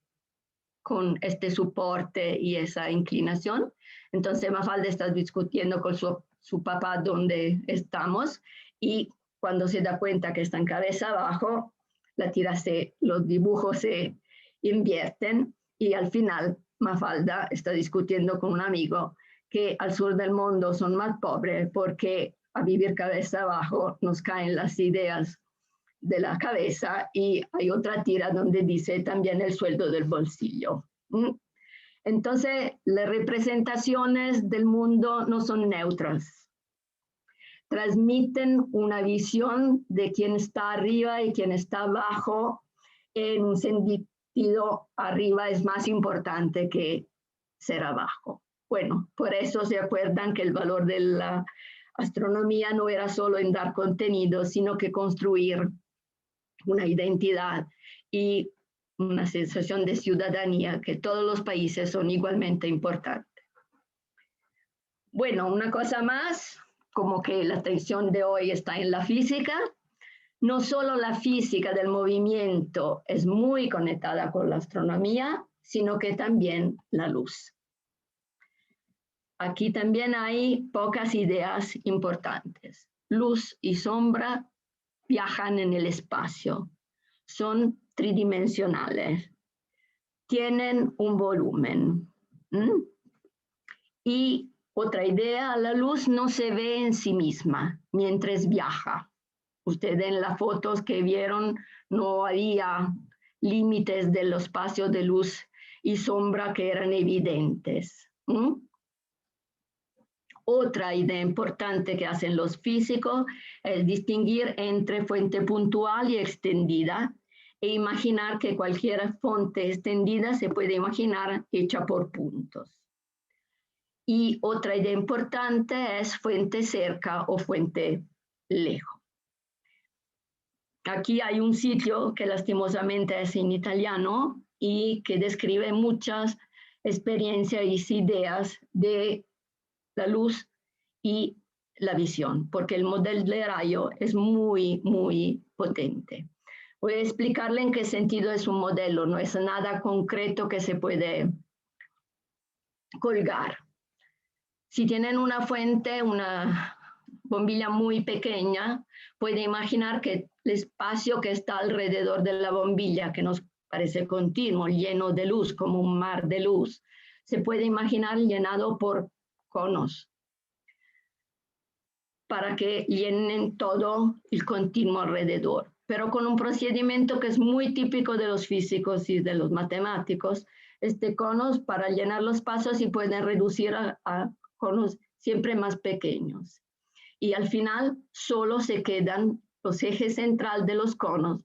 con este soporte y esa inclinación. Entonces Mafalda está discutiendo con su papá dónde estamos, y cuando se da cuenta que está en cabeza abajo, los dibujos se invierten, y al final Mafalda está discutiendo con un amigo que al sur del mundo son más pobres porque a vivir cabeza abajo nos caen las ideas de la cabeza, y hay otra tira donde dice también el sueldo del bolsillo. Entonces, las representaciones del mundo no son neutras. Transmiten una visión de quién está arriba y quién está abajo. En un sentido, arriba es más importante que ser abajo. Bueno, por eso se acuerdan que el valor de la astronomía no era solo en dar contenido, sino que construir una identidad y una sensación de ciudadanía, que todos los países son igualmente importantes. Bueno, una cosa más, como que la atención de hoy está en la física. No solo la física del movimiento es muy conectada con la astronomía, sino que también la luz. Aquí también hay pocas ideas importantes. Luz y sombra viajan en el espacio, son tridimensionales, tienen un volumen. Y otra idea, la luz no se ve en sí misma mientras viaja. Ustedes en las fotos que vieron no había límites del espacio de luz y sombra que eran evidentes. Otra idea importante que hacen los físicos es distinguir entre fuente puntual y extendida, e imaginar que cualquier fuente extendida se puede imaginar hecha por puntos. Y otra idea importante es fuente cerca o fuente lejos. Aquí hay un sitio que lastimosamente es en italiano y que describe muchas experiencias y ideas de la luz y la visión, porque el modelo de rayo es muy, muy potente. Voy a explicarle en qué sentido es un modelo, no es nada concreto que se puede colgar. Si tienen una fuente, una bombilla muy pequeña, puede imaginar que el espacio que está alrededor de la bombilla, que nos parece continuo, lleno de luz, como un mar de luz, se puede imaginar llenado por conos, para que llenen todo el continuo alrededor. Pero con un procedimiento que es muy típico de los físicos y de los matemáticos, conos para llenar los espacios y pueden reducir a conos siempre más pequeños. Y al final solo se quedan los ejes centrales de los conos,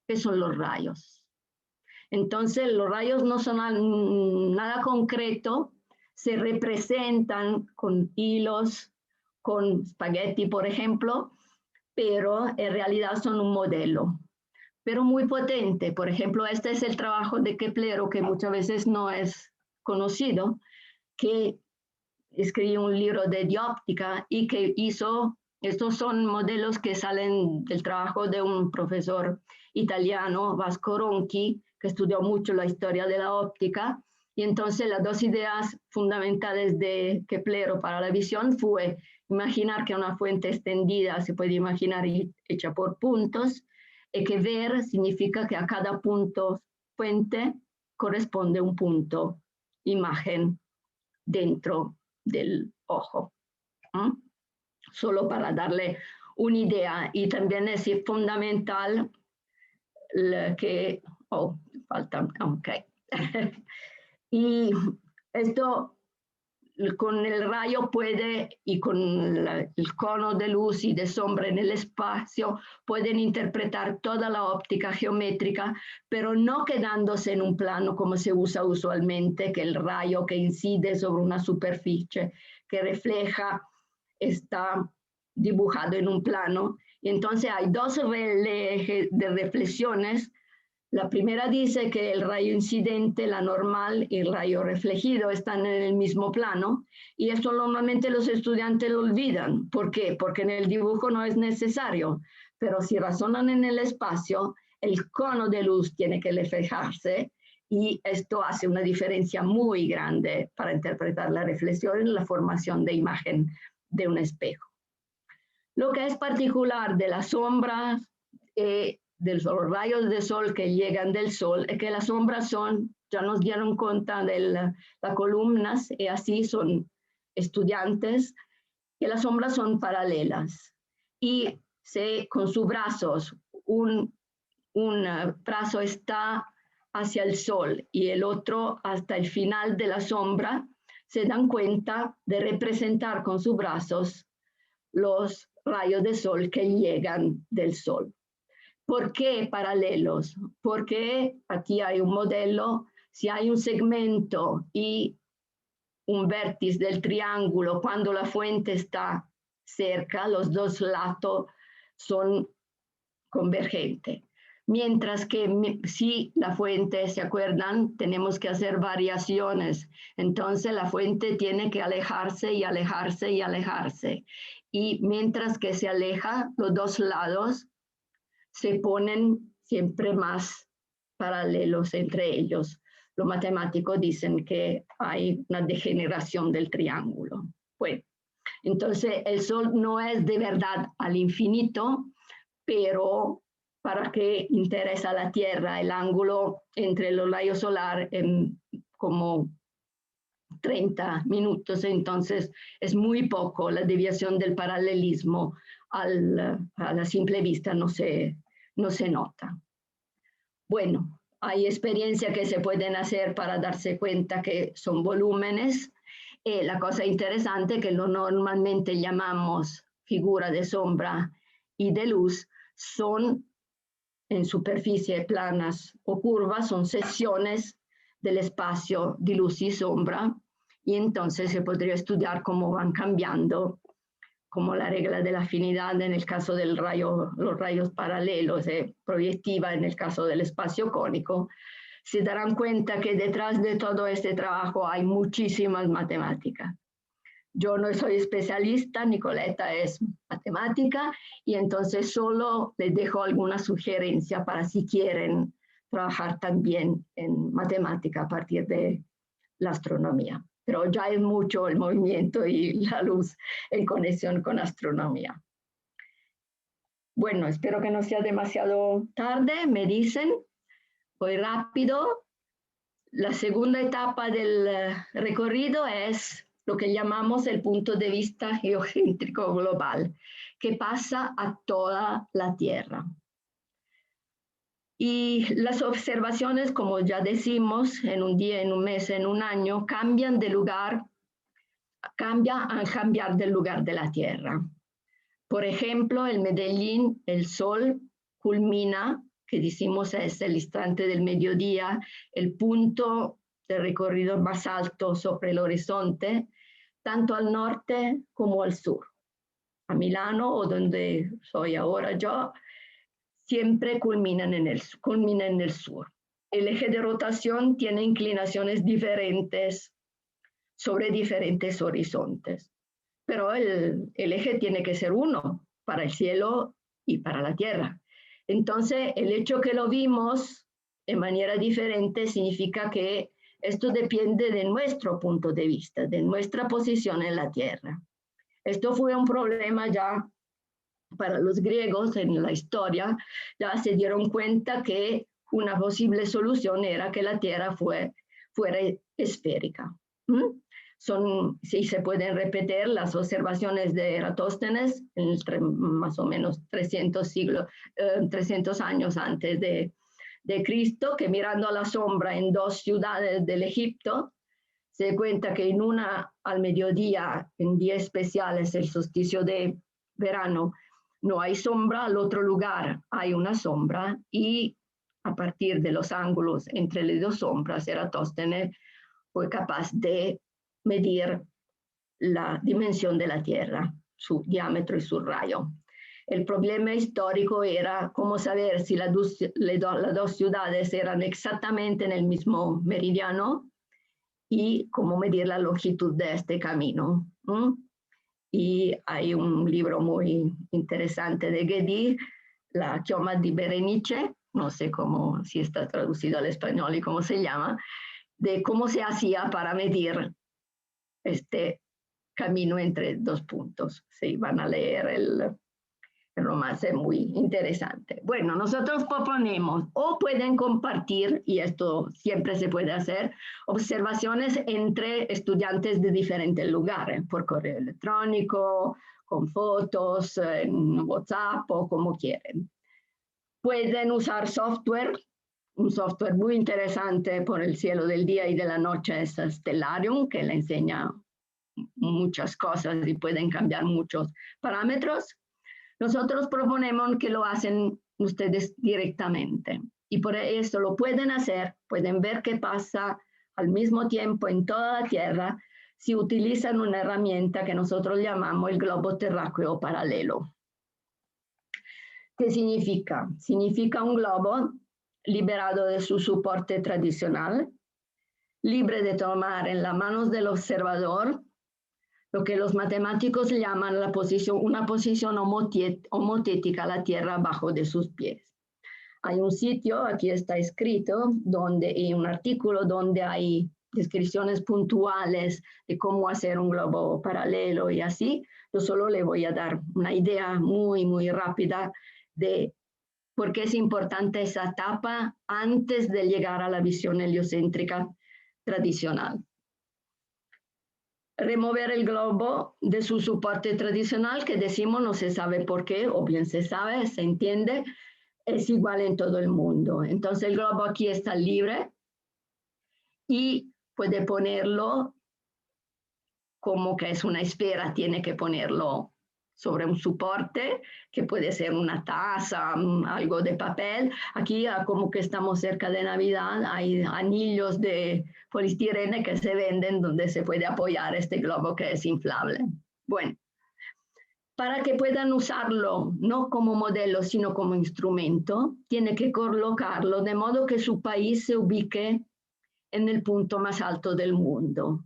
que son los rayos. Entonces los rayos no son nada concreto, se representan con hilos, con espagueti, por ejemplo, pero en realidad son un modelo, pero muy potente. Por ejemplo, este es el trabajo de Keplero, que muchas veces no es conocido, que escribió un libro de dióptica y que hizo, estos son modelos que salen del trabajo de un profesor italiano, Vasco Ronchi, que estudió mucho la historia de la óptica, Y entonces las dos ideas fundamentales de Keplero para la visión fue imaginar que una fuente extendida se puede imaginar hecha por puntos, y que ver significa que a cada punto fuente corresponde un punto imagen dentro del ojo. Solo para darle una idea. Y también es fundamental que... Oh, falta... Ok. Y esto con el rayo puede, y con el cono de luz y de sombra en el espacio, pueden interpretar toda la óptica geométrica, pero no quedándose en un plano como se usa usualmente, que el rayo que incide sobre una superficie que refleja está dibujado en un plano. Y entonces hay dos ejes de reflexiones. La primera dice que el rayo incidente, la normal y el rayo reflejido están en el mismo plano, y esto normalmente los estudiantes lo olvidan. ¿Por qué? Porque en el dibujo no es necesario, pero si razonan en el espacio, el cono de luz tiene que reflejarse, y esto hace una diferencia muy grande para interpretar la reflexión y la formación de imagen de un espejo. Lo que es particular de las sombras, de los rayos de sol que llegan del sol, es que las sombras son, ya nos dieron cuenta de las columnas, y así son estudiantes, que las sombras son paralelas, y con sus brazos, un brazo está hacia el sol y el otro hasta el final de la sombra, se dan cuenta de representar con sus brazos los rayos de sol que llegan del sol. ¿Por qué paralelos? Porque aquí hay un modelo, si hay un segmento y un vértice del triángulo, cuando la fuente está cerca, los dos lados son convergentes. Mientras que si la fuente, ¿se acuerdan? Tenemos que hacer variaciones. Entonces la fuente tiene que alejarse y alejarse y alejarse. Y mientras que se aleja, los dos lados se ponen siempre más paralelos entre ellos. Los matemáticos dicen que hay una degeneración del triángulo. Bueno, entonces el Sol no es de verdad al infinito, pero para qué interesa a la Tierra el ángulo entre los rayos solares en como 30 minutos, entonces es muy poco, la desviación del paralelismo a la simple vista no se nota. Bueno, hay experiencias que se pueden hacer para darse cuenta que son volúmenes. La cosa interesante que lo normalmente llamamos figura de sombra y de luz son en superficie planas o curvas, son secciones del espacio de luz y sombra, y entonces se podría estudiar cómo van cambiando, como la regla de la afinidad en el caso del rayo, los rayos paralelos, proyectiva en el caso del espacio cónico. Se darán cuenta que detrás de todo este trabajo hay muchísimas matemáticas. Yo no soy especialista, Nicoleta es matemática, y entonces solo les dejo alguna sugerencia para si quieren trabajar también en matemática a partir de la astronomía. Pero ya es mucho el movimiento y la luz en conexión con astronomía. Bueno, espero que no sea demasiado tarde, me dicen. Voy rápido. La segunda etapa del recorrido es lo que llamamos el punto de vista geocéntrico global, que pasa a toda la Tierra. Y las observaciones, como ya decimos, en un día, en un mes, en un año, cambian de lugar, cambian del lugar de la Tierra. Por ejemplo, en Medellín, el sol culmina, que decimos es el instante del mediodía, el punto de recorrido más alto sobre el horizonte, tanto al norte como al sur. A Milano, o donde soy ahora yo, siempre culmina en el sur. El eje de rotación tiene inclinaciones diferentes sobre diferentes horizontes, pero el eje tiene que ser uno para el cielo y para la tierra. Entonces, el hecho que lo vimos de manera diferente significa que Esto depende de nuestro punto de vista, de nuestra posición en la Tierra. Esto fue un problema ya para los griegos en la historia. Ya se dieron cuenta que una posible solución era que la Tierra fuera esférica. Si se pueden repetir las observaciones de Eratóstenes más o menos 300 años antes de Cristo, que mirando a la sombra en dos ciudades del Egipto, se cuenta que en una al mediodía, en días especiales, el solsticio de verano, no hay sombra, al otro lugar hay una sombra, y a partir de los ángulos entre las dos sombras, Eratóstenes fue capaz de medir la dimensión de la Tierra, su diámetro y su rayo. El problema histórico era cómo saber si las dos ciudades eran exactamente en el mismo meridiano y cómo medir la longitud de este camino. Y hay un libro muy interesante de Guédí, La Chioma di Berenice, no sé cómo, si está traducido al español y cómo se llama, de cómo se hacía para medir este camino entre dos puntos. Si van a leer el romance, muy interesante. Bueno, nosotros proponemos o pueden compartir, y esto siempre se puede hacer, observaciones entre estudiantes de diferentes lugares, por correo electrónico, con fotos, en WhatsApp o como quieren. Pueden usar software. Un software muy interesante por el cielo del día y de la noche es Stellarium, que le enseña muchas cosas y pueden cambiar muchos parámetros. Nosotros proponemos que lo hacen ustedes directamente, y por eso lo pueden hacer, pueden ver qué pasa al mismo tiempo en toda la Tierra si utilizan una herramienta que nosotros llamamos el globo terráqueo paralelo. ¿Qué significa? Significa un globo liberado de su soporte tradicional, libre de tomar en las manos del observador lo que los matemáticos llaman una posición homotética a la Tierra abajo de sus pies. Hay un sitio, aquí está escrito, y un artículo donde hay descripciones puntuales de cómo hacer un globo paralelo y así. Yo solo le voy a dar una idea muy, muy rápida de por qué es importante esa etapa antes de llegar a la visión heliocéntrica tradicional. Remover el globo de su soporte tradicional, que decimos no se sabe por qué, o bien se sabe, se entiende, es igual en todo el mundo. Entonces el globo aquí está libre y puede ponerlo como que es una esfera, tiene que ponerlo sobre un soporte, que puede ser una taza, algo de papel. Aquí, como que estamos cerca de Navidad, hay anillos de polistirene que se venden donde se puede apoyar este globo que es inflable. Bueno, para que puedan usarlo no como modelo, sino como instrumento, tiene que colocarlo de modo que su país se ubique en el punto más alto del mundo.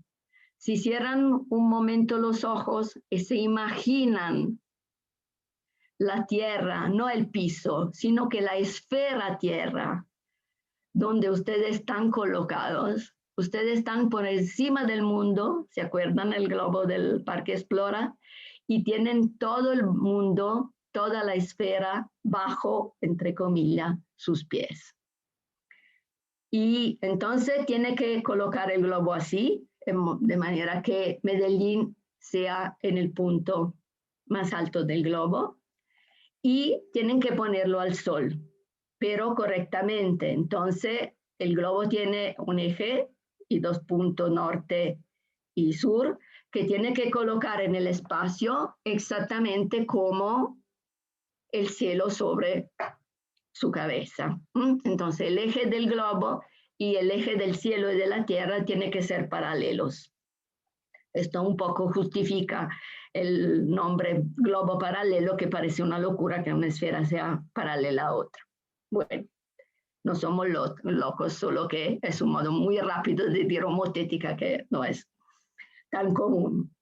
Si cierran un momento los ojos y se imaginan la Tierra, no el piso, sino que la esfera Tierra, donde ustedes están colocados, ustedes están por encima del mundo, ¿se acuerdan el globo del Parque Explora? Y tienen todo el mundo, toda la esfera bajo, entre comillas, sus pies. Y entonces tiene que colocar el globo así, de manera que Medellín sea en el punto más alto del globo, y tienen que ponerlo al sol, pero correctamente. Entonces el globo tiene un eje y dos puntos norte y sur que tiene que colocar en el espacio exactamente como el cielo sobre su cabeza. Entonces el eje del globo y el eje del cielo y de la tierra tiene que ser paralelos. Esto un poco justifica el nombre globo paralelo, que parece una locura que una esfera sea paralela a otra. Bueno, no somos locos, solo que es un modo muy rápido de decir homotética que no es tan común.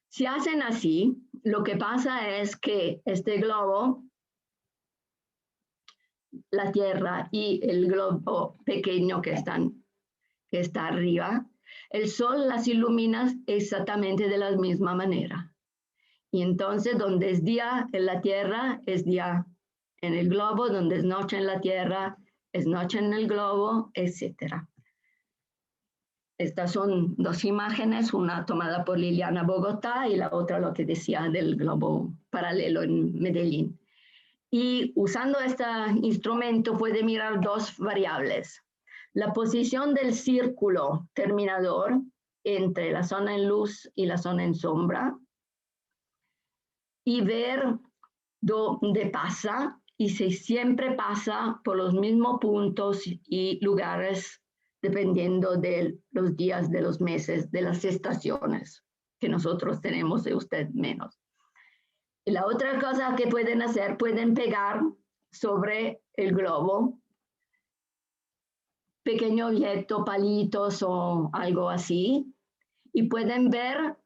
Si hacen así, lo que pasa es que este globo, la Tierra y el globo pequeño que que está arriba, el sol las ilumina exactamente de la misma manera. Y entonces, donde es día en la Tierra, es día en el globo, donde es noche en la Tierra, es noche en el globo, etc. Estas son dos imágenes, una tomada por Liliana Bogotá y la otra lo que decía del globo paralelo en Medellín. Y usando este instrumento puede mirar dos variables. La posición del círculo terminador entre la zona en luz y la zona en sombra y ver dónde pasa y si siempre pasa por los mismos puntos y lugares dependiendo de los días, de los meses, de las estaciones que nosotros tenemos y usted menos. Y la otra cosa que pueden hacer, pueden pegar sobre el globo pequeño objeto, palitos o algo así, y pueden ver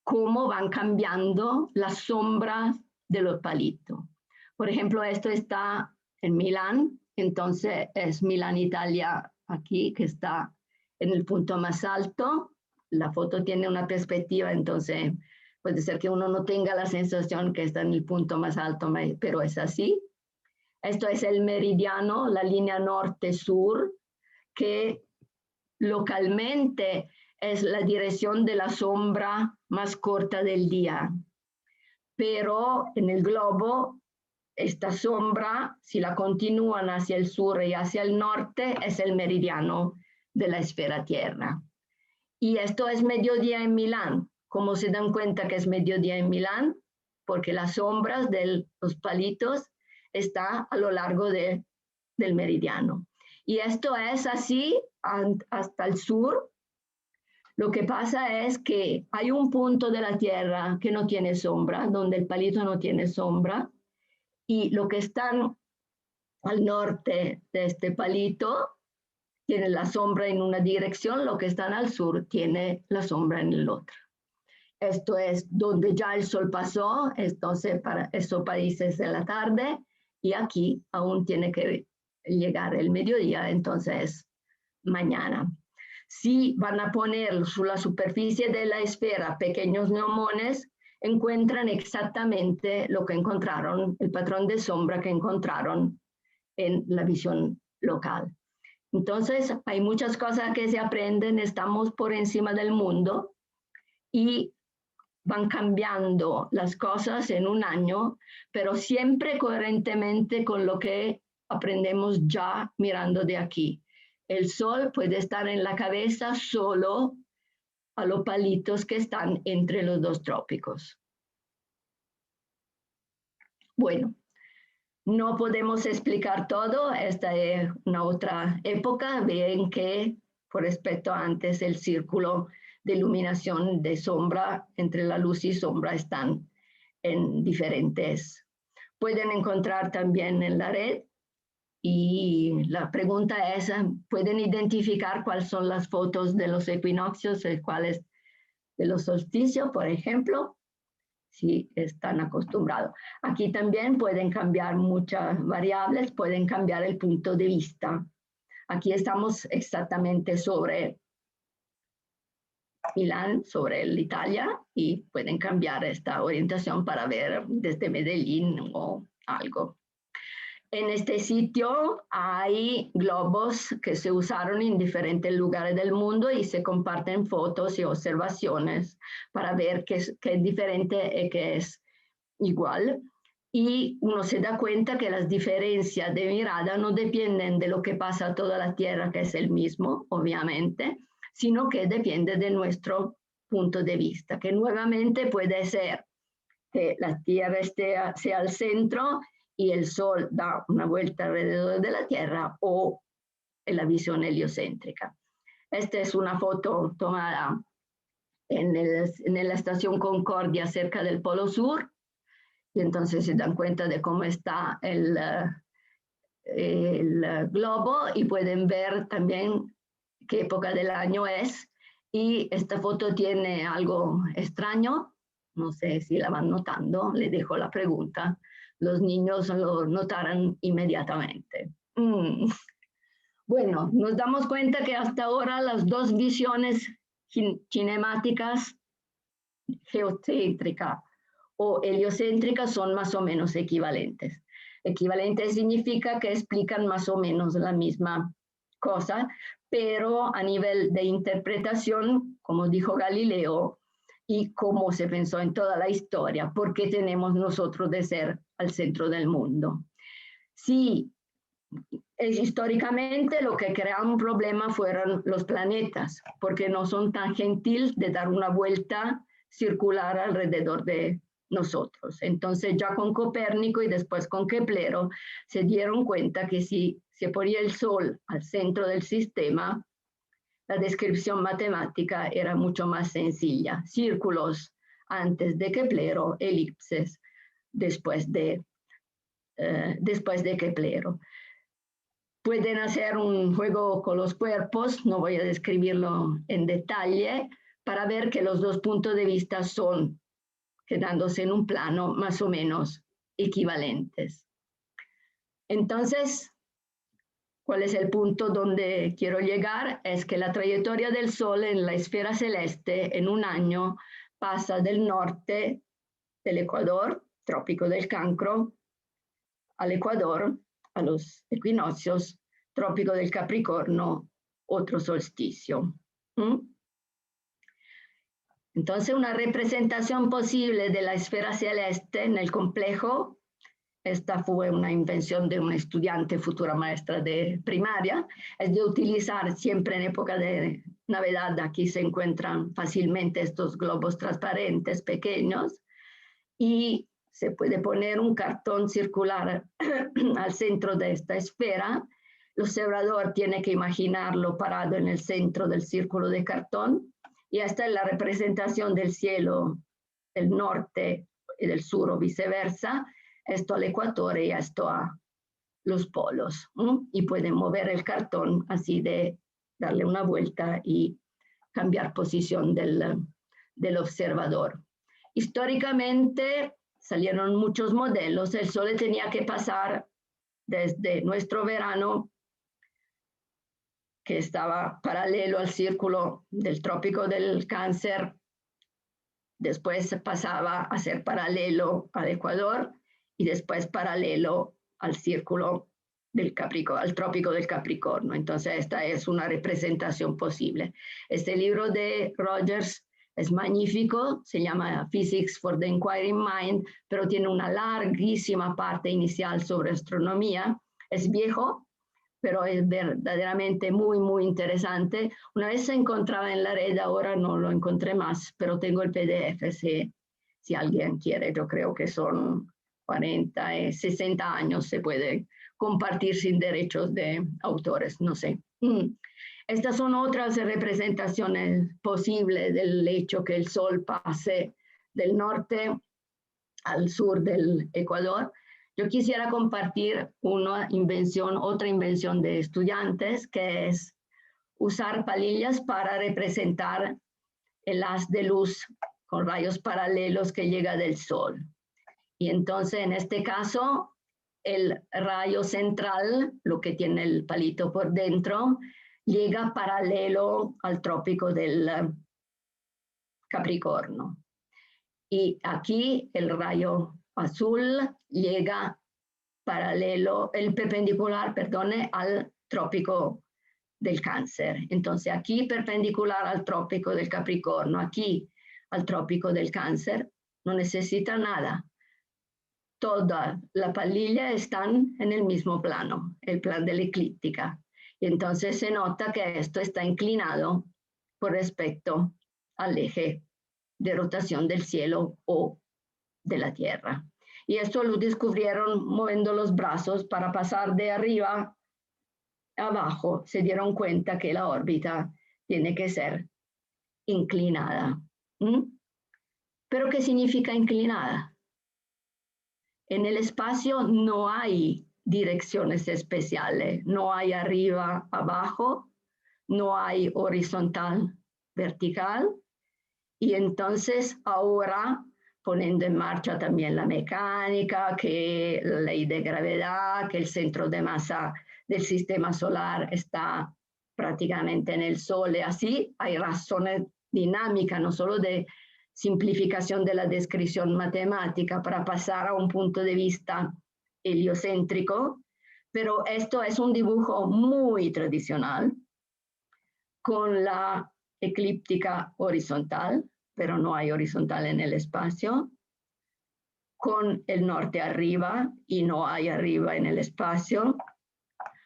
cómo van cambiando las sombras de los palitos. Por ejemplo, esto está en Milán, entonces es Milán, Italia, aquí, que está en el punto más alto. La foto tiene una perspectiva, entonces puede ser que uno no tenga la sensación que está en el punto más alto, pero es así. Esto es el meridiano, la línea norte-sur, que localmente es la dirección de la sombra más corta del día. Pero en el globo, esta sombra, si la continúan hacia el sur y hacia el norte, es el meridiano de la esfera Tierra. Y esto es mediodía en Milán. ¿Cómo se dan cuenta que es mediodía en Milán? Porque las sombras de los palitos están a lo largo del meridiano. Y esto es así hasta el sur. Lo que pasa es que hay un punto de la Tierra que no tiene sombra, donde el palito no tiene sombra, y lo que están al norte de este palito tiene la sombra en una dirección, lo que están al sur tiene la sombra en el otro. Esto es donde ya el sol pasó, entonces para esos países de la tarde, y aquí aún tiene que llegar el mediodía, entonces mañana. Si van a poner sobre la superficie de la esfera pequeños neumones, encuentran exactamente lo que encontraron, el patrón de sombra que encontraron en la visión local. Entonces, hay muchas cosas que se aprenden, estamos por encima del mundo y van cambiando las cosas en un año, pero siempre coherentemente con lo que aprendemos ya mirando de aquí. El sol puede estar en la cabeza solo a los palitos que están entre los dos trópicos. Bueno, no podemos explicar todo, esta es una otra época. Ven que, por respecto a antes, el círculo de iluminación de sombra entre la luz y sombra están en diferentes. Pueden encontrar también en la red. Y la pregunta es, ¿pueden identificar cuáles son las fotos de los equinoccios, cuáles de los solsticios, por ejemplo? Si están acostumbrados. Aquí también pueden cambiar muchas variables, pueden cambiar el punto de vista. Aquí estamos exactamente sobre Milán, sobre Italia, y pueden cambiar esta orientación para ver desde Medellín o algo. En este sitio hay globos que se usaron en diferentes lugares del mundo y se comparten fotos y observaciones para ver qué es diferente y qué es igual. Y uno se da cuenta que las diferencias de mirada no dependen de lo que pasa a toda la Tierra, que es el mismo, obviamente, sino que depende de nuestro punto de vista, que nuevamente puede ser que la Tierra sea al centro y el Sol da una vuelta alrededor de la Tierra, o en la visión heliocéntrica. Esta es una foto tomada en la estación Concordia cerca del Polo Sur, y entonces se dan cuenta de cómo está el globo y pueden ver también qué época del año es. Y esta foto tiene algo extraño, no sé si la van notando, le dejo la pregunta. Los niños lo notarán inmediatamente. Bueno, nos damos cuenta que hasta ahora las dos visiones cinemáticas, geocéntrica o heliocéntrica, son más o menos equivalentes. Equivalente significa que explican más o menos la misma cosa, pero a nivel de interpretación, como dijo Galileo, y como se pensó en toda la historia, ¿por qué tenemos nosotros de ser al centro del mundo? Sí, históricamente lo que crea un problema fueron los planetas, porque no son tan gentiles de dar una vuelta circular alrededor de nosotros. Entonces ya con Copérnico y después con Keplero se dieron cuenta que si se ponía el Sol al centro del sistema, la descripción matemática era mucho más sencilla. Círculos antes de Keplero, elipses después de Keplero. Pueden hacer un juego con los cuerpos, no voy a describirlo en detalle, para ver que los dos puntos de vista son, quedándose en un plano, más o menos equivalentes. Entonces, ¿cuál es el punto donde quiero llegar? Es que la trayectoria del Sol en la esfera celeste en un año pasa del norte del Ecuador, trópico del Cancro, al Ecuador, a los equinoccios, trópico del Capricornio, otro solsticio. Entonces, una representación posible de la esfera celeste en el complejo, esta fue una invención de una estudiante, futura maestra de primaria, es de utilizar siempre en época de Navidad, aquí se encuentran fácilmente estos globos transparentes pequeños, y se puede poner un cartón circular al centro de esta esfera. El observador tiene que imaginarlo parado en el centro del círculo de cartón, y esta es la representación del cielo del norte y del sur o viceversa, esto al ecuador y esto a los polos. Y pueden mover el cartón así, de darle una vuelta y cambiar posición del observador. Históricamente salieron muchos modelos. El Sol tenía que pasar desde nuestro verano, que estaba paralelo al círculo del trópico del Cáncer, después pasaba a ser paralelo al Ecuador y después paralelo al círculo del Capricornio, al trópico del Capricornio. Entonces esta es una representación posible. Este libro de Rogers es magnífico, se llama Physics for the Inquiring Mind, pero tiene una larguísima parte inicial sobre astronomía. Es viejo, pero es verdaderamente muy, muy interesante. Una vez se encontraba en la red, ahora no lo encontré más, pero tengo el PDF si alguien quiere. Yo creo que son 40 y 60 años, se puede compartir sin derechos de autores, no sé. Estas son otras representaciones posibles del hecho que el Sol pase del norte al sur del Ecuador. Yo quisiera compartir otra invención de estudiantes, que es usar palillas para representar el haz de luz con rayos paralelos que llega del Sol. Y entonces, en este caso, el rayo central, lo que tiene el palito por dentro, llega paralelo al trópico del Capricornio. Y aquí el rayo azul llega paralelo, el perpendicular, perdone, al trópico del Cáncer. Entonces aquí perpendicular al trópico del Capricornio, aquí al trópico del Cáncer, no necesita nada. Toda la palilla están en el mismo plano, el plan de la eclíptica. Y entonces se nota que esto está inclinado con respecto al eje de rotación del cielo o de la Tierra. Y esto lo descubrieron moviendo los brazos para pasar de arriba a abajo. Se dieron cuenta que la órbita tiene que ser inclinada. ¿Pero qué significa inclinada? En el espacio no hay direcciones especiales, no hay arriba, abajo, no hay horizontal, vertical. Y entonces ahora poniendo en marcha también la mecánica, que la ley de gravedad, que el centro de masa del sistema solar está prácticamente en el Sol. Y así hay razones dinámicas, no solo de simplificación de la descripción matemática para pasar a un punto de vista heliocéntrico, pero esto es un dibujo muy tradicional, con la eclíptica horizontal, pero no hay horizontal en el espacio, con el norte arriba y no hay arriba en el espacio,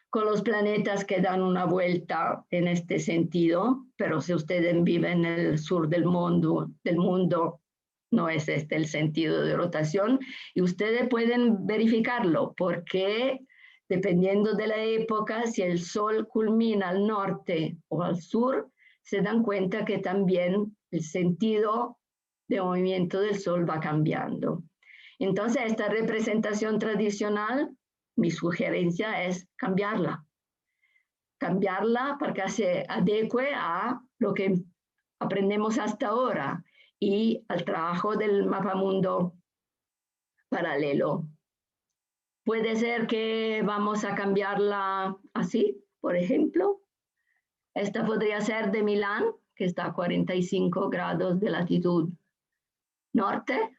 con los planetas que dan una vuelta en este sentido, pero si ustedes viven en el sur del mundo no es este el sentido de rotación, y ustedes pueden verificarlo, porque dependiendo de la época, si el Sol culmina al norte o al sur, se dan cuenta que también el sentido de movimiento del Sol va cambiando. Entonces, esta representación tradicional, mi sugerencia es cambiarla para que se adecue a lo que aprendemos hasta ahora y al trabajo del mapamundo paralelo. Puede ser que vamos a cambiarla así, por ejemplo. Esta podría ser de Milán, que está a 45 grados de latitud norte.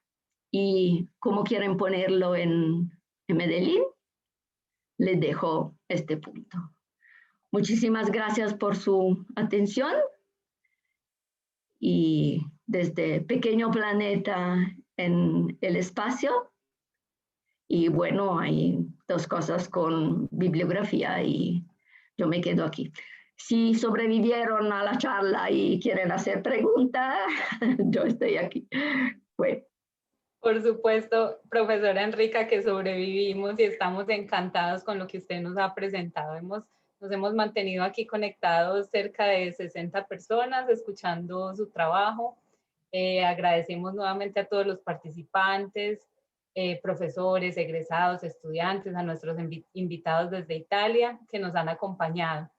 Y como quieren ponerlo en Medellín, les dejo este punto. Muchísimas gracias por su atención. Y desde Pequeño Planeta en el Espacio. Y bueno, hay dos cosas con bibliografía y yo me quedo aquí. Si sobrevivieron a la charla y quieren hacer preguntas, yo estoy aquí. Bueno. Por supuesto, profesora Enrica, que sobrevivimos y estamos encantados con lo que usted nos ha presentado. Nos hemos mantenido aquí conectados cerca de 60 personas escuchando su trabajo. Agradecemos nuevamente a todos los participantes, profesores, egresados, estudiantes, a nuestros invitados desde Italia que nos han acompañado.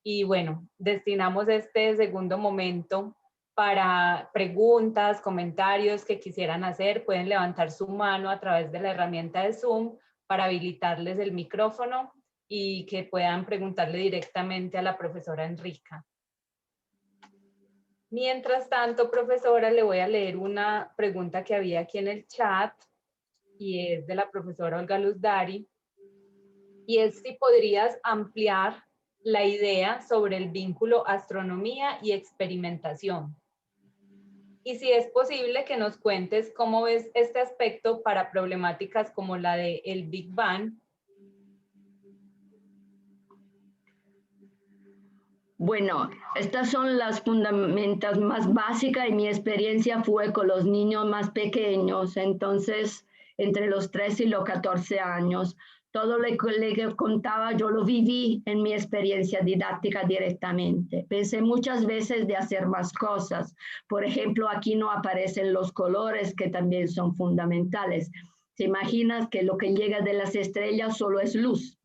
Y bueno, destinamos este segundo momento para preguntas, comentarios que quisieran hacer. Pueden levantar su mano a través de la herramienta de Zoom para habilitarles el micrófono y que puedan preguntarle directamente a la profesora Enrica. Mientras tanto, profesora, le voy a leer una pregunta que había aquí en el chat y es de la profesora Olga Luz Dari, y es si podrías ampliar la idea sobre el vínculo astronomía y experimentación. Y si es posible que nos cuentes cómo ves este aspecto para problemáticas como la de el Big Bang. Bueno, estas son las fundamentas más básicas y mi experiencia fue con los niños más pequeños, entonces entre los 3 y los 14 años. Todo lo que contaba yo lo viví en mi experiencia didáctica directamente. Pensé muchas veces de hacer más cosas. Por ejemplo, aquí no aparecen los colores que también son fundamentales. ¿Te imaginas que lo que llega de las estrellas solo es luz?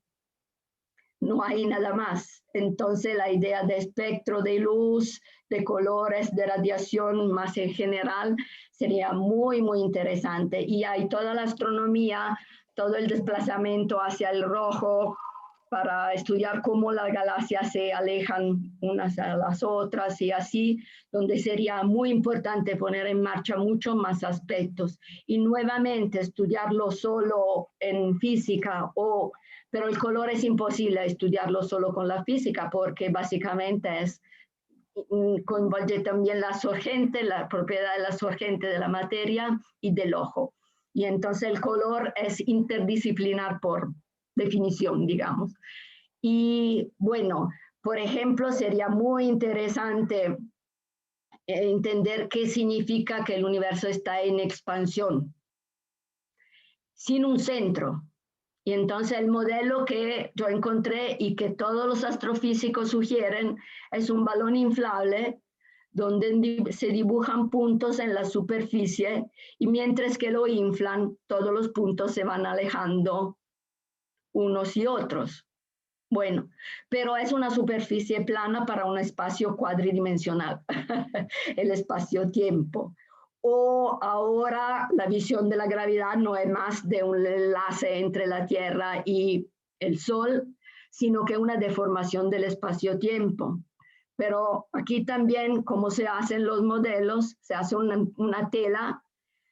No hay nada más. Entonces la idea de espectro de luz, de colores, de radiación más en general sería muy, muy interesante. Y hay toda la astronomía, todo el desplazamiento hacia el rojo para estudiar cómo las galaxias se alejan unas a las otras y así, donde sería muy importante poner en marcha muchos más aspectos. Y nuevamente estudiarlo solo en física pero el color es imposible estudiarlo solo con la física porque básicamente converge también la sorgente, la propiedad de la sorgente de la materia y del ojo. Y entonces el color es interdisciplinar por definición, digamos. Y bueno, por ejemplo, sería muy interesante entender qué significa que el universo está en expansión, sin un centro. Y entonces el modelo que yo encontré y que todos los astrofísicos sugieren es un balón inflable donde se dibujan puntos en la superficie y mientras que lo inflan, todos los puntos se van alejando unos y otros. Bueno, pero es una superficie plana para un espacio cuadridimensional, el espacio-tiempo. o ahora la visión de la gravedad no es más de un enlace entre la Tierra y el Sol, sino que una deformación del espacio-tiempo. Pero aquí también, como se hacen los modelos, se hace una tela,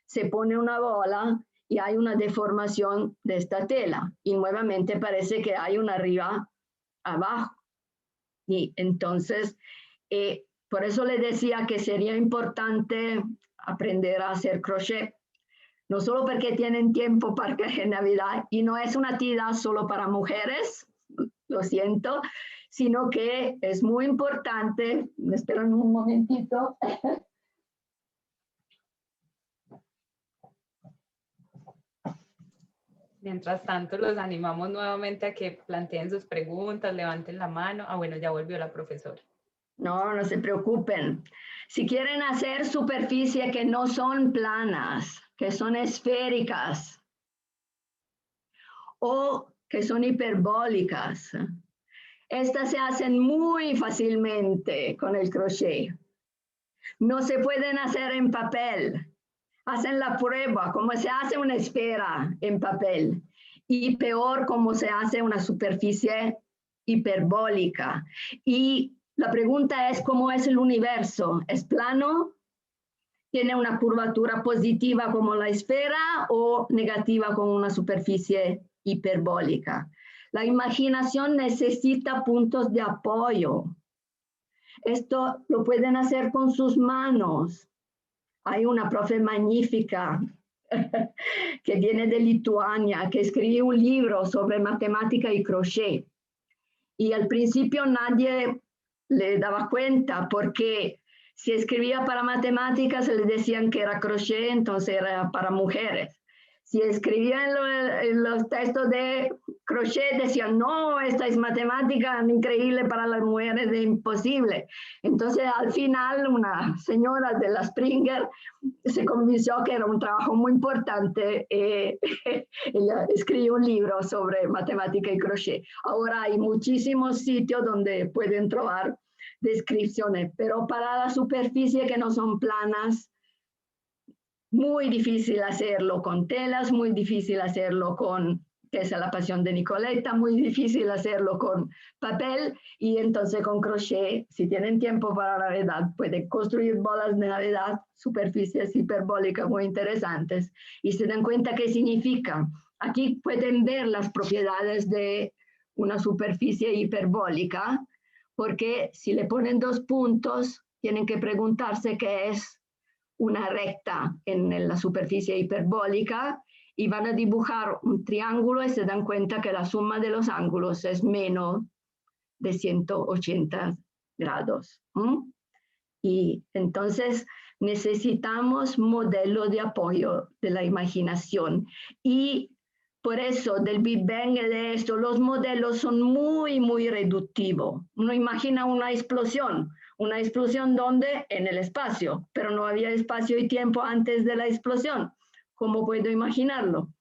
se pone una bola y hay una deformación de esta tela. Y nuevamente parece que hay una arriba abajo. Y entonces, por eso le decía que sería importante aprender a hacer crochet. No solo porque tienen tiempo para Navidad y no es una actividad solo para mujeres, lo siento, sino que es muy importante. Me esperan un momentito. Mientras tanto, los animamos nuevamente a que planteen sus preguntas, levanten la mano. Ah, bueno, ya volvió la profesora. No, no se preocupen. Si quieren hacer superficies que no son planas, que son esféricas o que son hiperbólicas, estas se hacen muy fácilmente con el crochet. No se pueden hacer en papel. Hacen la prueba, cómo se hace una esfera en papel. Y peor, cómo se hace una superficie hiperbólica. Y la pregunta es, ¿cómo es el universo? ¿Es plano? ¿Tiene una curvatura positiva como la esfera o negativa como una superficie hiperbólica? La imaginación necesita puntos de apoyo. Esto lo pueden hacer con sus manos. Hay una profe magnífica que viene de Lituania, que escribió un libro sobre matemática y crochet. Y al principio nadie le daba cuenta porque si escribía para matemáticas le decían que era crochet, entonces era para mujeres. Si escribía en los textos de crochet decían, no, esta es matemática increíble para las mujeres, es imposible. Entonces al final una señora de la Springer se convenció que era un trabajo muy importante. Ella escribió un libro sobre matemática y crochet. Ahora hay muchísimos sitios donde pueden trobar descripciones, pero para la superficie que no son planas, muy difícil hacerlo con telas, muy difícil hacerlo con, que es la pasión de Nicoletta, muy difícil hacerlo con papel, y entonces con crochet, si tienen tiempo para Navidad, pueden construir bolas de Navidad, superficies hiperbólicas muy interesantes, y se dan cuenta qué significa. Aquí pueden ver las propiedades de una superficie hiperbólica, porque si le ponen 2 puntos, tienen que preguntarse qué es una recta en la superficie hiperbólica y van a dibujar un triángulo y se dan cuenta que la suma de los ángulos es menos de 180 grados. Y entonces necesitamos modelos de apoyo de la imaginación y por eso del Big Bang y de esto, los modelos son muy, muy reductivos. Uno imagina una explosión donde en el espacio, pero no había espacio y tiempo antes de la explosión. ¿Cómo puedo imaginarlo?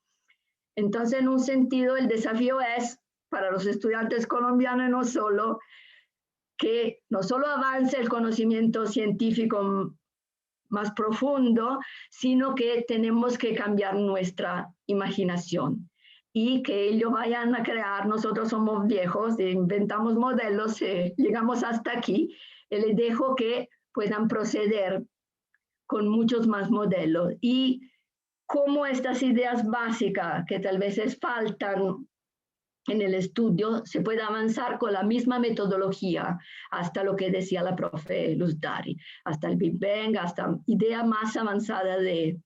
Entonces, en un sentido, el desafío es para los estudiantes colombianos no solo que no solo avance el conocimiento científico más profundo, sino que tenemos que cambiar nuestra imaginación y que ellos vayan a crear. Nosotros somos viejos, inventamos modelos, llegamos hasta aquí, y les dejo que puedan proceder con muchos más modelos y cómo estas ideas básicas que tal vez faltan en el estudio se puede avanzar con la misma metodología hasta lo que decía la profe Luz Dari, hasta el Big Bang, hasta idea más avanzada de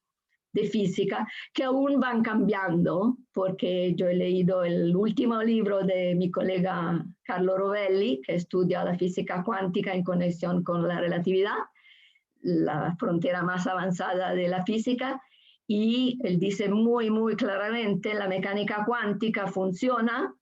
física, que aún van cambiando, porque yo he leído el último libro de mi colega Carlo Rovelli, que estudia la física cuántica en conexión con la relatividad, la frontera más avanzada de la física, y él dice muy, muy claramente, la mecánica cuántica funciona,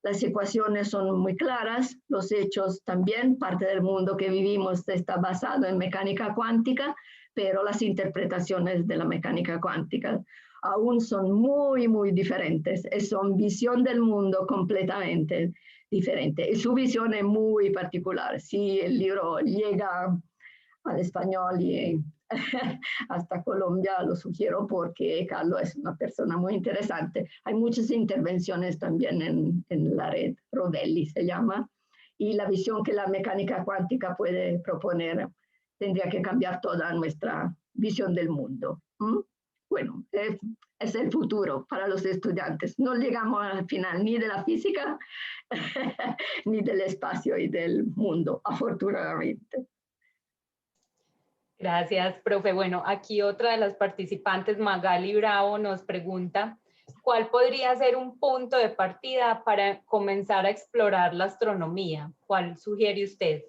las ecuaciones son muy claras, los hechos también, parte del mundo que vivimos está basado en mecánica cuántica, pero las interpretaciones de la mecánica cuántica aún son muy, muy diferentes, son visión del mundo completamente diferente, y su visión es muy particular. Si el libro llega al español y hasta Colombia, lo sugiero porque Carlos es una persona muy interesante. Hay muchas intervenciones también en la red, Rovelli se llama, y la visión que la mecánica cuántica puede proponer tendría que cambiar toda nuestra visión del mundo. Bueno, es el futuro para los estudiantes. No llegamos al final ni de la física, ni del espacio y del mundo, afortunadamente. Gracias, profe. Bueno, aquí otra de las participantes, Magali Bravo, nos pregunta, ¿cuál podría ser un punto de partida para comenzar a explorar la astronomía? ¿Cuál sugiere usted?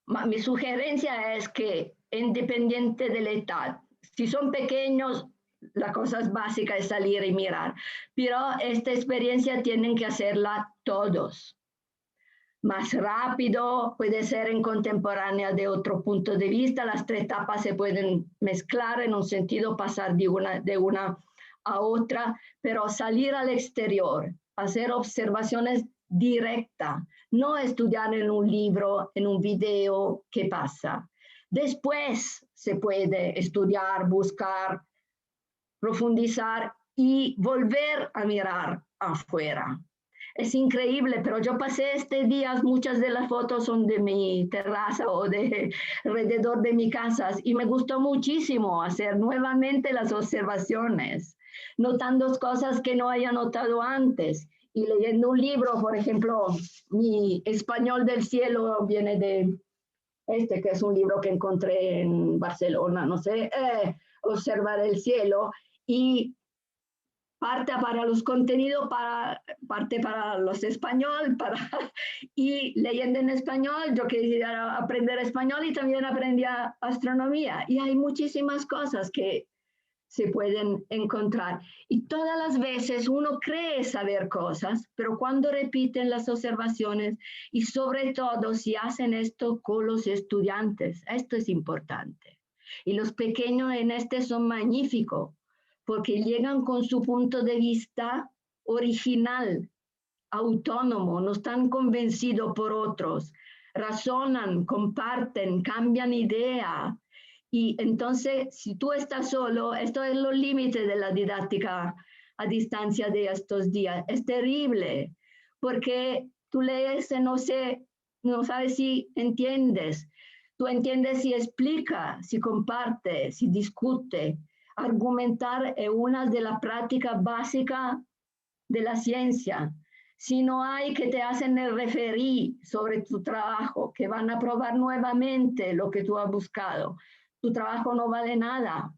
Mi sugerencia es que, independiente de la edad, si son pequeños, la cosa básica es salir y mirar, pero esta experiencia tienen que hacerla todos. Más rápido, puede ser en contemporánea de otro punto de vista, las tres etapas se pueden mezclar en un sentido, pasar de una a otra, pero salir al exterior, hacer observaciones directas, no estudiar en un libro, en un video, qué pasa. Después se puede estudiar, buscar, profundizar y volver a mirar afuera. Es increíble, pero yo pasé días, muchas de las fotos son de mi terraza o de alrededor de mi casa y me gustó muchísimo hacer nuevamente las observaciones, notando cosas que no había notado antes y leyendo un libro, por ejemplo, mi Español del cielo viene de que es un libro que encontré en Barcelona, no sé, observar el cielo y parte para los contenidos, parte para los español, y leyendo en español, yo quería aprender español y también aprendí astronomía. Y hay muchísimas cosas que se pueden encontrar. Y todas las veces uno cree saber cosas, pero cuando repiten las observaciones y sobre todo si hacen esto con los estudiantes, esto es importante. Y los pequeños en son magníficos, porque llegan con su punto de vista original, autónomo, no están convencidos por otros, razonan, comparten, cambian idea. Y entonces, si tú estás solo, esto es los límites de la didáctica a distancia de estos días. Es terrible, porque tú lees y no sabes si entiendes. Tú entiendes si explica, si comparte, si discute. Argumentar es una de las prácticas básicas de la ciencia. Si no hay que te hacen el referí sobre tu trabajo, que van a probar nuevamente lo que tú has buscado, tu trabajo no vale nada.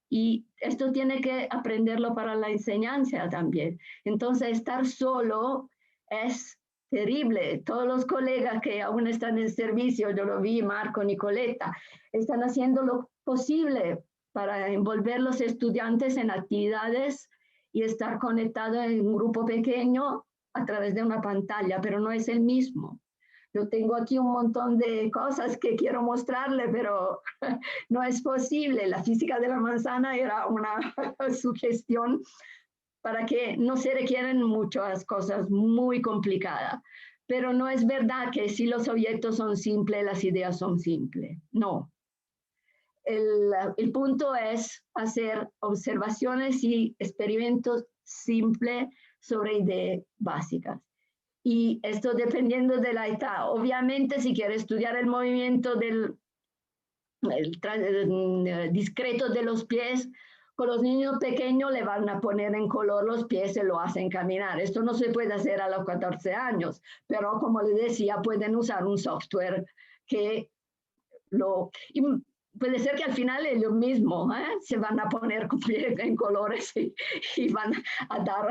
Y esto tiene que aprenderlo para la enseñanza también. Entonces, estar solo es terrible. Todos los colegas que aún están en servicio, yo lo vi, Marco, Nicoleta, están haciendo lo posible para envolver los estudiantes en actividades y estar conectado en un grupo pequeño a través de una pantalla, pero no es el mismo. Yo tengo aquí un montón de cosas que quiero mostrarle, pero no es posible. La física de la manzana era una sugestión para que no se requieren muchas cosas muy complicadas. Pero no es verdad que si los objetos son simples, las ideas son simples. No. El punto es hacer observaciones y experimentos simples sobre ideas básicas. Y esto dependiendo de la edad. Obviamente, si quiere estudiar el movimiento discreto de los pies, con los niños pequeños le van a poner en color los pies y lo hacen caminar. Esto no se puede hacer a los 14 años, pero como les decía, pueden usar un software que y puede ser que al final ellos mismos se van a poner en colores y van a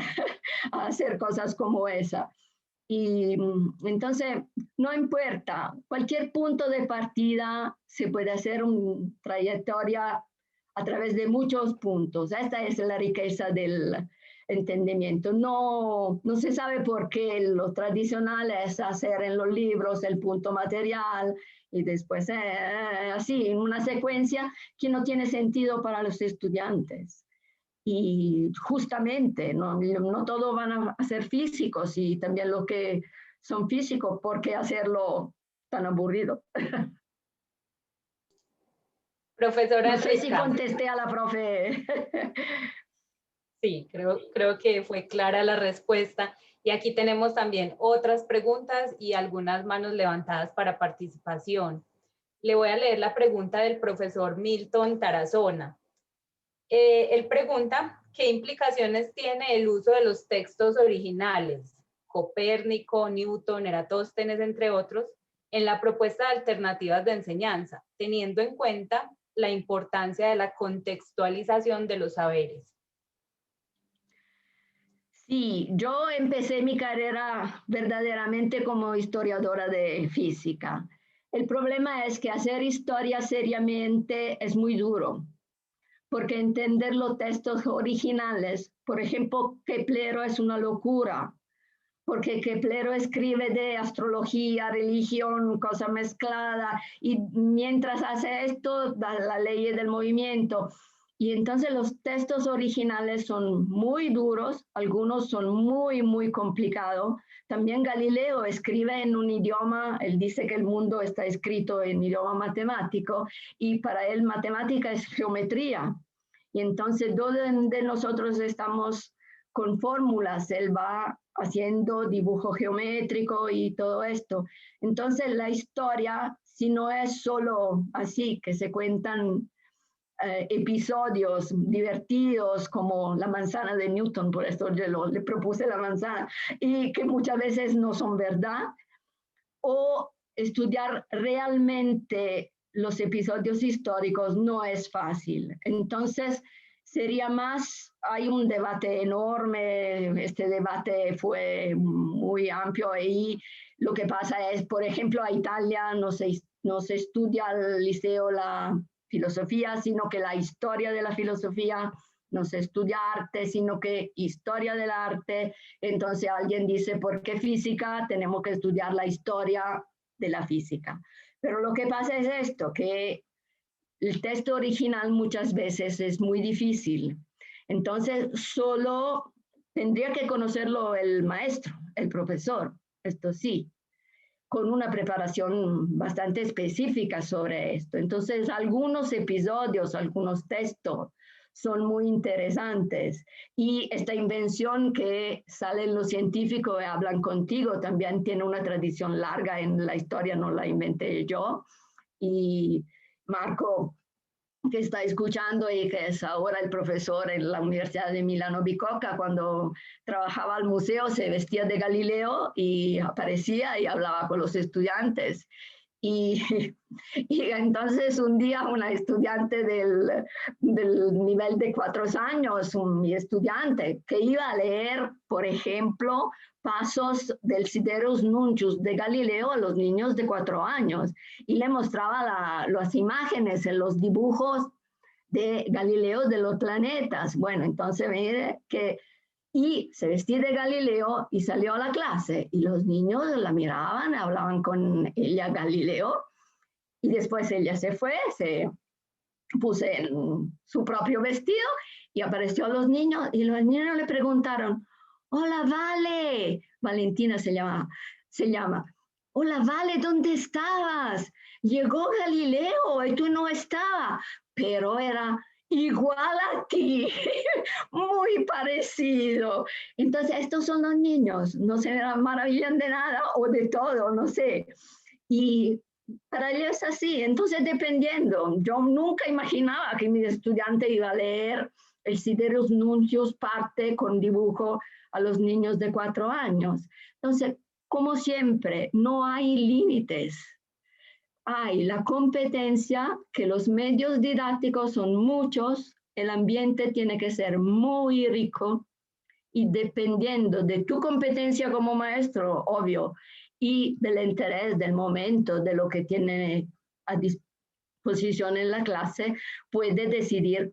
hacer cosas como esa. Y entonces, no importa, cualquier punto de partida se puede hacer una trayectoria a través de muchos puntos. Esta es la riqueza del entendimiento. No se sabe por qué lo tradicional es hacer en los libros el punto material y después así, en una secuencia que no tiene sentido para los estudiantes. Y justamente, no todos van a ser físicos y también los que son físicos, ¿por qué hacerlo tan aburrido? Profesora No sé si Enrica. contesté a la profe. Sí, creo que fue clara la respuesta. Y aquí tenemos también otras preguntas y algunas manos levantadas para participación. Le voy a leer la pregunta del profesor Milton Tarazona. Él pregunta, ¿qué implicaciones tiene el uso de los textos originales, Copérnico, Newton, Eratóstenes, entre otros, en la propuesta de alternativas de enseñanza, teniendo en cuenta la importancia de la contextualización de los saberes? Sí, yo empecé mi carrera verdaderamente como historiadora de física. El problema es que hacer historia seriamente es muy duro, porque entender los textos originales, por ejemplo, Keplero es una locura, porque Keplero escribe de astrología, religión, cosa mezclada, y mientras hace esto, da la ley del movimiento. Y entonces los textos originales son muy duros, algunos son muy, muy complicados. También Galileo escribe en un idioma, él dice que el mundo está escrito en idioma matemático, y para él matemática es geometría. Y entonces, donde nosotros estamos con fórmulas, él va haciendo dibujo geométrico y todo esto. Entonces, la historia, si no es solo así, que se cuentan episodios divertidos como la manzana de Newton, por esto yo le propuse la manzana, y que muchas veces no son verdad, o estudiar realmente los episodios históricos no es fácil. Entonces, sería más, hay un debate enorme, este debate fue muy amplio y lo que pasa es, por ejemplo, a Italia no se estudia al liceo la filosofía, sino que la historia de la filosofía, no se estudia arte, sino que historia del arte. Entonces alguien dice, ¿por qué física? Tenemos que estudiar la historia de la física. Pero lo que pasa es esto, que el texto original muchas veces es muy difícil. Entonces solo tendría que conocerlo el maestro, el profesor, esto sí, con una preparación bastante específica sobre esto. Entonces, algunos episodios, algunos textos son muy interesantes. Y esta invención que salen los científicos y hablan contigo también tiene una tradición larga en la historia, no la inventé yo. Y Marco, que está escuchando y que es ahora el profesor en la Universidad de Milano Bicocca, cuando trabajaba al museo se vestía de Galileo y aparecía y hablaba con los estudiantes. Y, y entonces un día una estudiante del nivel de 4 años, mi estudiante, que iba a leer, por ejemplo, pasos del Sidereus Nuncius de Galileo a los niños de 4 años y le mostraba las imágenes en los dibujos de Galileo de los planetas. Bueno, entonces mire que y se vestía de Galileo y salió a la clase y los niños la miraban, hablaban con ella Galileo y después ella se fue, se puso en su propio vestido y apareció a los niños y los niños le preguntaron, hola Vale, Valentina se llama, hola Vale, ¿dónde estabas? Llegó Galileo y tú no estabas, pero era igual a ti, muy parecido. Entonces, estos son los niños, no se maravillan de nada o de todo, no sé. Y para ellos es así, entonces dependiendo, yo nunca imaginaba que mi estudiante iba a leer el Sidereus Nuncius parte con dibujo a los niños de 4 años. Entonces, como siempre, no hay límites. Hay la competencia, que los medios didácticos son muchos, el ambiente tiene que ser muy rico y dependiendo de tu competencia como maestro, obvio, y del interés del momento, de lo que tiene a disposición en la clase, puede decidir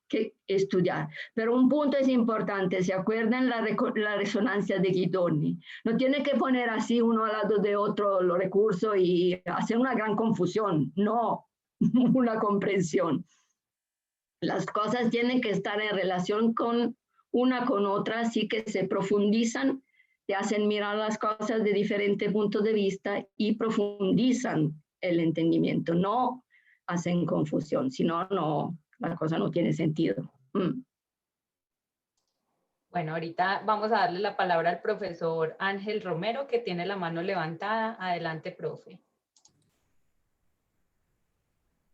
qué estudiar. Pero un punto es importante, ¿se acuerdan la resonancia de Guidoni? No tiene que poner así uno al lado de otro los recursos y hacer una gran confusión, no, una comprensión. Las cosas tienen que estar en relación con una con otra, así que se profundizan, te hacen mirar las cosas de diferentes puntos de vista y profundizan el entendimiento. No hacen confusión. Si no, la cosa no tiene sentido. Bueno, ahorita vamos a darle la palabra al profesor Ángel Romero, que tiene la mano levantada. Adelante, profe.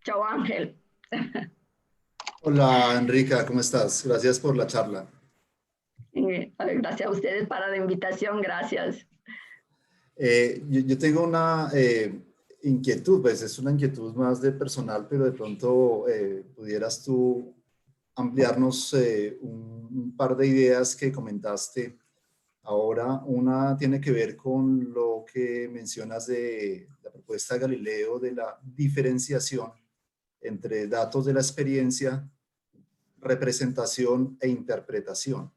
Chao, Ángel. Hola, Enrica, ¿cómo estás? Gracias por la charla. Gracias a ustedes para la invitación, gracias. Yo tengo una inquietud, pues es una inquietud más de personal, pero de pronto pudieras tú ampliarnos un par de ideas que comentaste ahora. Una tiene que ver con lo que mencionas de la propuesta de Galileo de la diferenciación entre datos de la experiencia, representación e interpretación,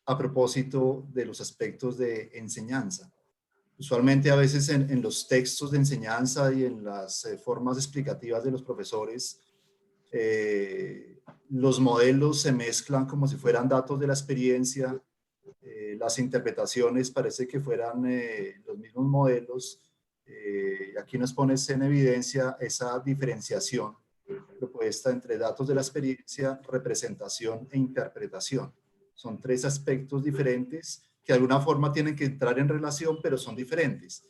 a propósito de los aspectos de enseñanza. Usualmente a veces en los textos de enseñanza y en las formas explicativas de los profesores, los modelos se mezclan como si fueran datos de la experiencia, las interpretaciones parece que fueran los mismos modelos. Aquí nos pones en evidencia esa diferenciación propuesta entre datos de la experiencia, representación e interpretación. Son tres aspectos diferentes que de alguna forma tienen que entrar en relación, pero son diferentes.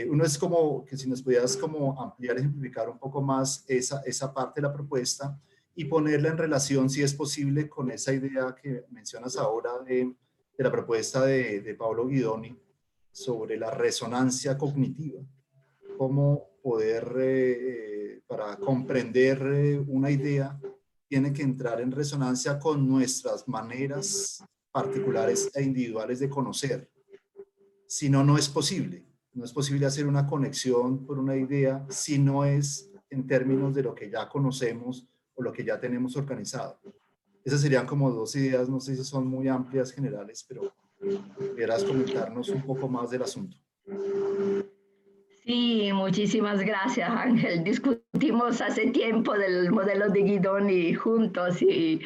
Uno es como que si nos pudieras como ampliar, ejemplificar un poco más esa parte de la propuesta y ponerla en relación, si es posible, con esa idea que mencionas ahora de la propuesta de Paolo Guidoni sobre la resonancia cognitiva. Cómo poder, para comprender una idea, tiene que entrar en resonancia con nuestras maneras particulares e individuales de conocer. Si no, no es posible. No es posible hacer una conexión por una idea si no es en términos de lo que ya conocemos o lo que ya tenemos organizado. Esas serían como dos ideas, no sé si son muy amplias, generales, pero pudieras comentarnos un poco más del asunto. Sí, muchísimas gracias, Ángel. Discutimos hace tiempo del modelo de Guidoni juntos y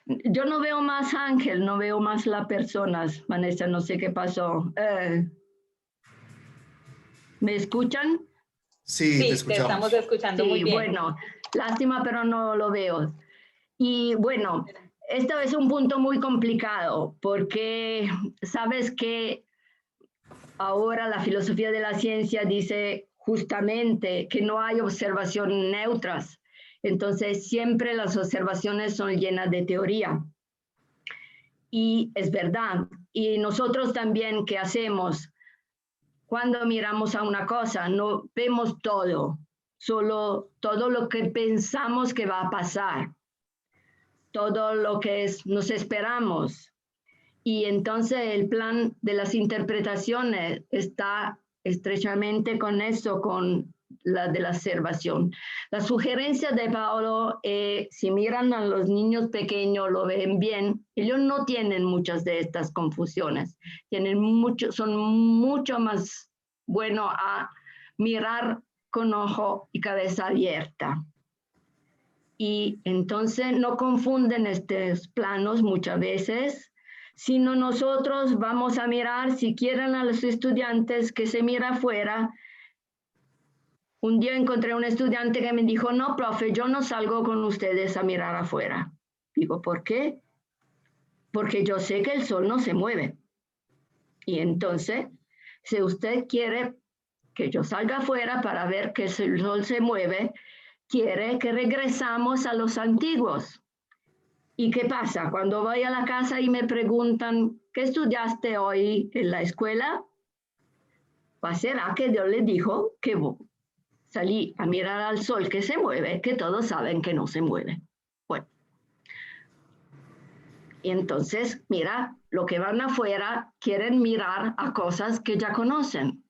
yo no veo más Ángel, no veo más las personas. Vanessa, no sé qué pasó. ¿Me escuchan? Sí, te escuchamos. Te estamos escuchando muy bien. Bueno, lástima, pero no lo veo. Y bueno, esto es un punto muy complicado porque sabes que ahora la filosofía de la ciencia dice justamente que no hay observaciones neutras. Entonces, siempre las observaciones son llenas de teoría. Y es verdad. Y nosotros también, ¿qué hacemos? Cuando miramos a una cosa, no vemos todo, solo todo lo que pensamos que va a pasar, todo lo que nos esperamos. Y entonces el plan de las interpretaciones está estrechamente con eso, con la de la observación. La sugerencia de Paolo, si miran a los niños pequeños, lo ven bien, ellos no tienen muchas de estas confusiones, son mucho más buenos a mirar con ojo y cabeza abierta. Y entonces no confunden estos planos muchas veces, sino nosotros vamos a mirar, si quieren a los estudiantes que se mira afuera. Un día encontré un estudiante que me dijo, no, profe, yo no salgo con ustedes a mirar afuera. Digo, ¿por qué? Porque yo sé que el sol no se mueve. Y entonces, si usted quiere que yo salga afuera para ver que el sol se mueve, quiere que regresamos a los antiguos. ¿Y qué pasa? Cuando voy a la casa y me preguntan, ¿qué estudiaste hoy en la escuela? Pues será que Dios les dijo que salí a mirar al sol que se mueve, que todos saben que no se mueve. Bueno. Y entonces, mira, lo que van afuera quieren mirar a cosas que ya conocen.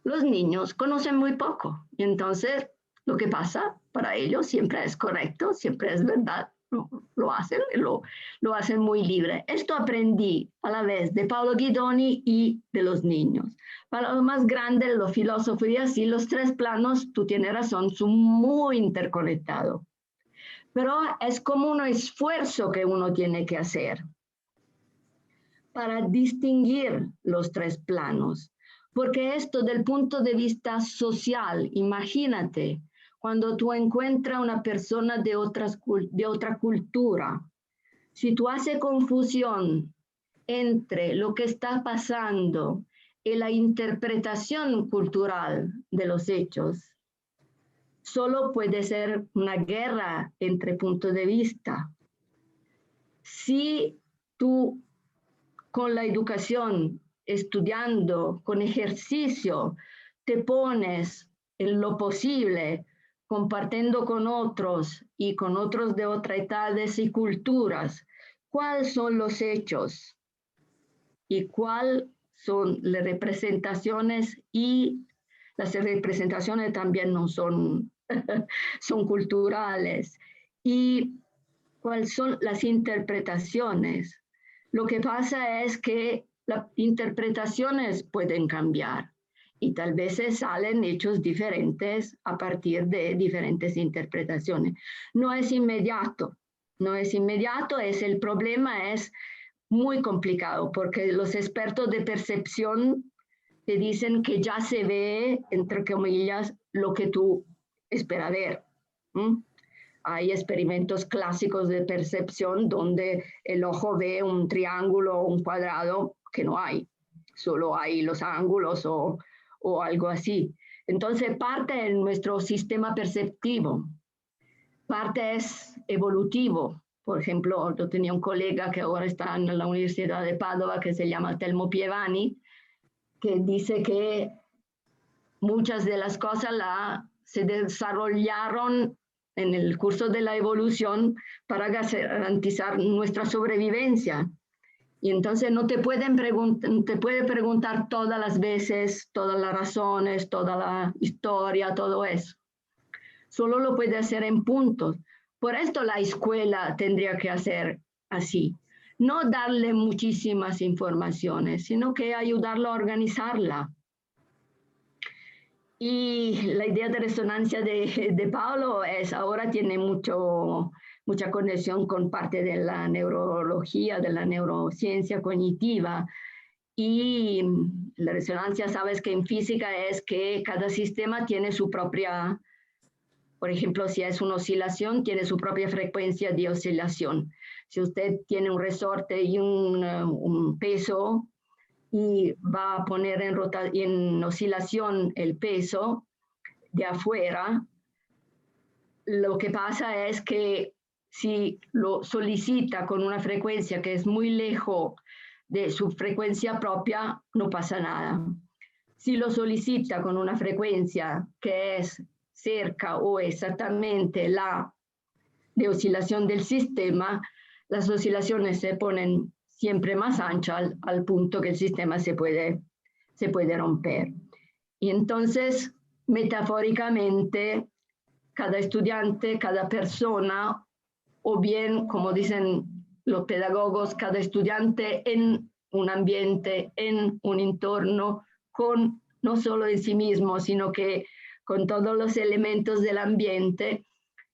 Los niños conocen muy poco. Y entonces, lo que pasa para ellos siempre es correcto, siempre es verdad. Lo hacen muy libre. Esto aprendí a la vez de Paolo Guidoni y de los niños. Para los más grandes, los filósofos y así, los tres planos, tú tienes razón, son muy interconectados. Pero es como un esfuerzo que uno tiene que hacer para distinguir los tres planos. Porque esto, del punto de vista social, imagínate, cuando tú encuentras una persona de otra cultura, si tú haces confusión entre lo que está pasando y la interpretación cultural de los hechos, solo puede ser una guerra entre puntos de vista. Si tú con la educación, estudiando, con ejercicio, te pones en lo posible, compartiendo con otros y con otros de otras edades y culturas, cuáles son los hechos y cuáles son las representaciones, y las representaciones también no son, son culturales, y cuáles son las interpretaciones. Lo que pasa es que las interpretaciones pueden cambiar y tal vez salen hechos diferentes a partir de diferentes interpretaciones. No es inmediato, el problema es muy complicado porque los expertos de percepción te dicen que ya se ve, entre comillas, lo que tú esperas ver. Hay experimentos clásicos de percepción donde el ojo ve un triángulo o un cuadrado que no hay, solo hay los ángulos o algo así. Entonces, parte de nuestro sistema perceptivo, parte es evolutivo. Por ejemplo, yo tenía un colega que ahora está en la Universidad de Padova que se llama Telmo Pievani, que dice que muchas de las cosas se desarrollaron en el curso de la evolución para garantizar nuestra sobrevivencia. Y entonces no te puede preguntar todas las veces, todas las razones, toda la historia, todo eso. Solo lo puede hacer en puntos. Por esto la escuela tendría que hacer así. No darle muchísimas informaciones, sino que ayudarlo a organizarla. Y la idea de resonancia de Paulo ahora tiene mucha conexión con parte de la neurología, de la neurociencia cognitiva. Y la resonancia, sabes que en física es que cada sistema tiene su propia, por ejemplo, si es una oscilación, tiene su propia frecuencia de oscilación. Si usted tiene un resorte y un peso, y va a poner en oscilación el peso de afuera, lo que pasa es que si lo solicita con una frecuencia que es muy lejos de su frecuencia propia, no pasa nada. Si lo solicita con una frecuencia que es cerca o exactamente la de oscilación del sistema, las oscilaciones se ponen siempre más ancha al punto que el sistema se puede romper. Y entonces, metafóricamente, cada estudiante, cada persona, o bien, como dicen los pedagogos, cada estudiante en un ambiente, en un entorno, con no solo en sí mismo, sino que con todos los elementos del ambiente,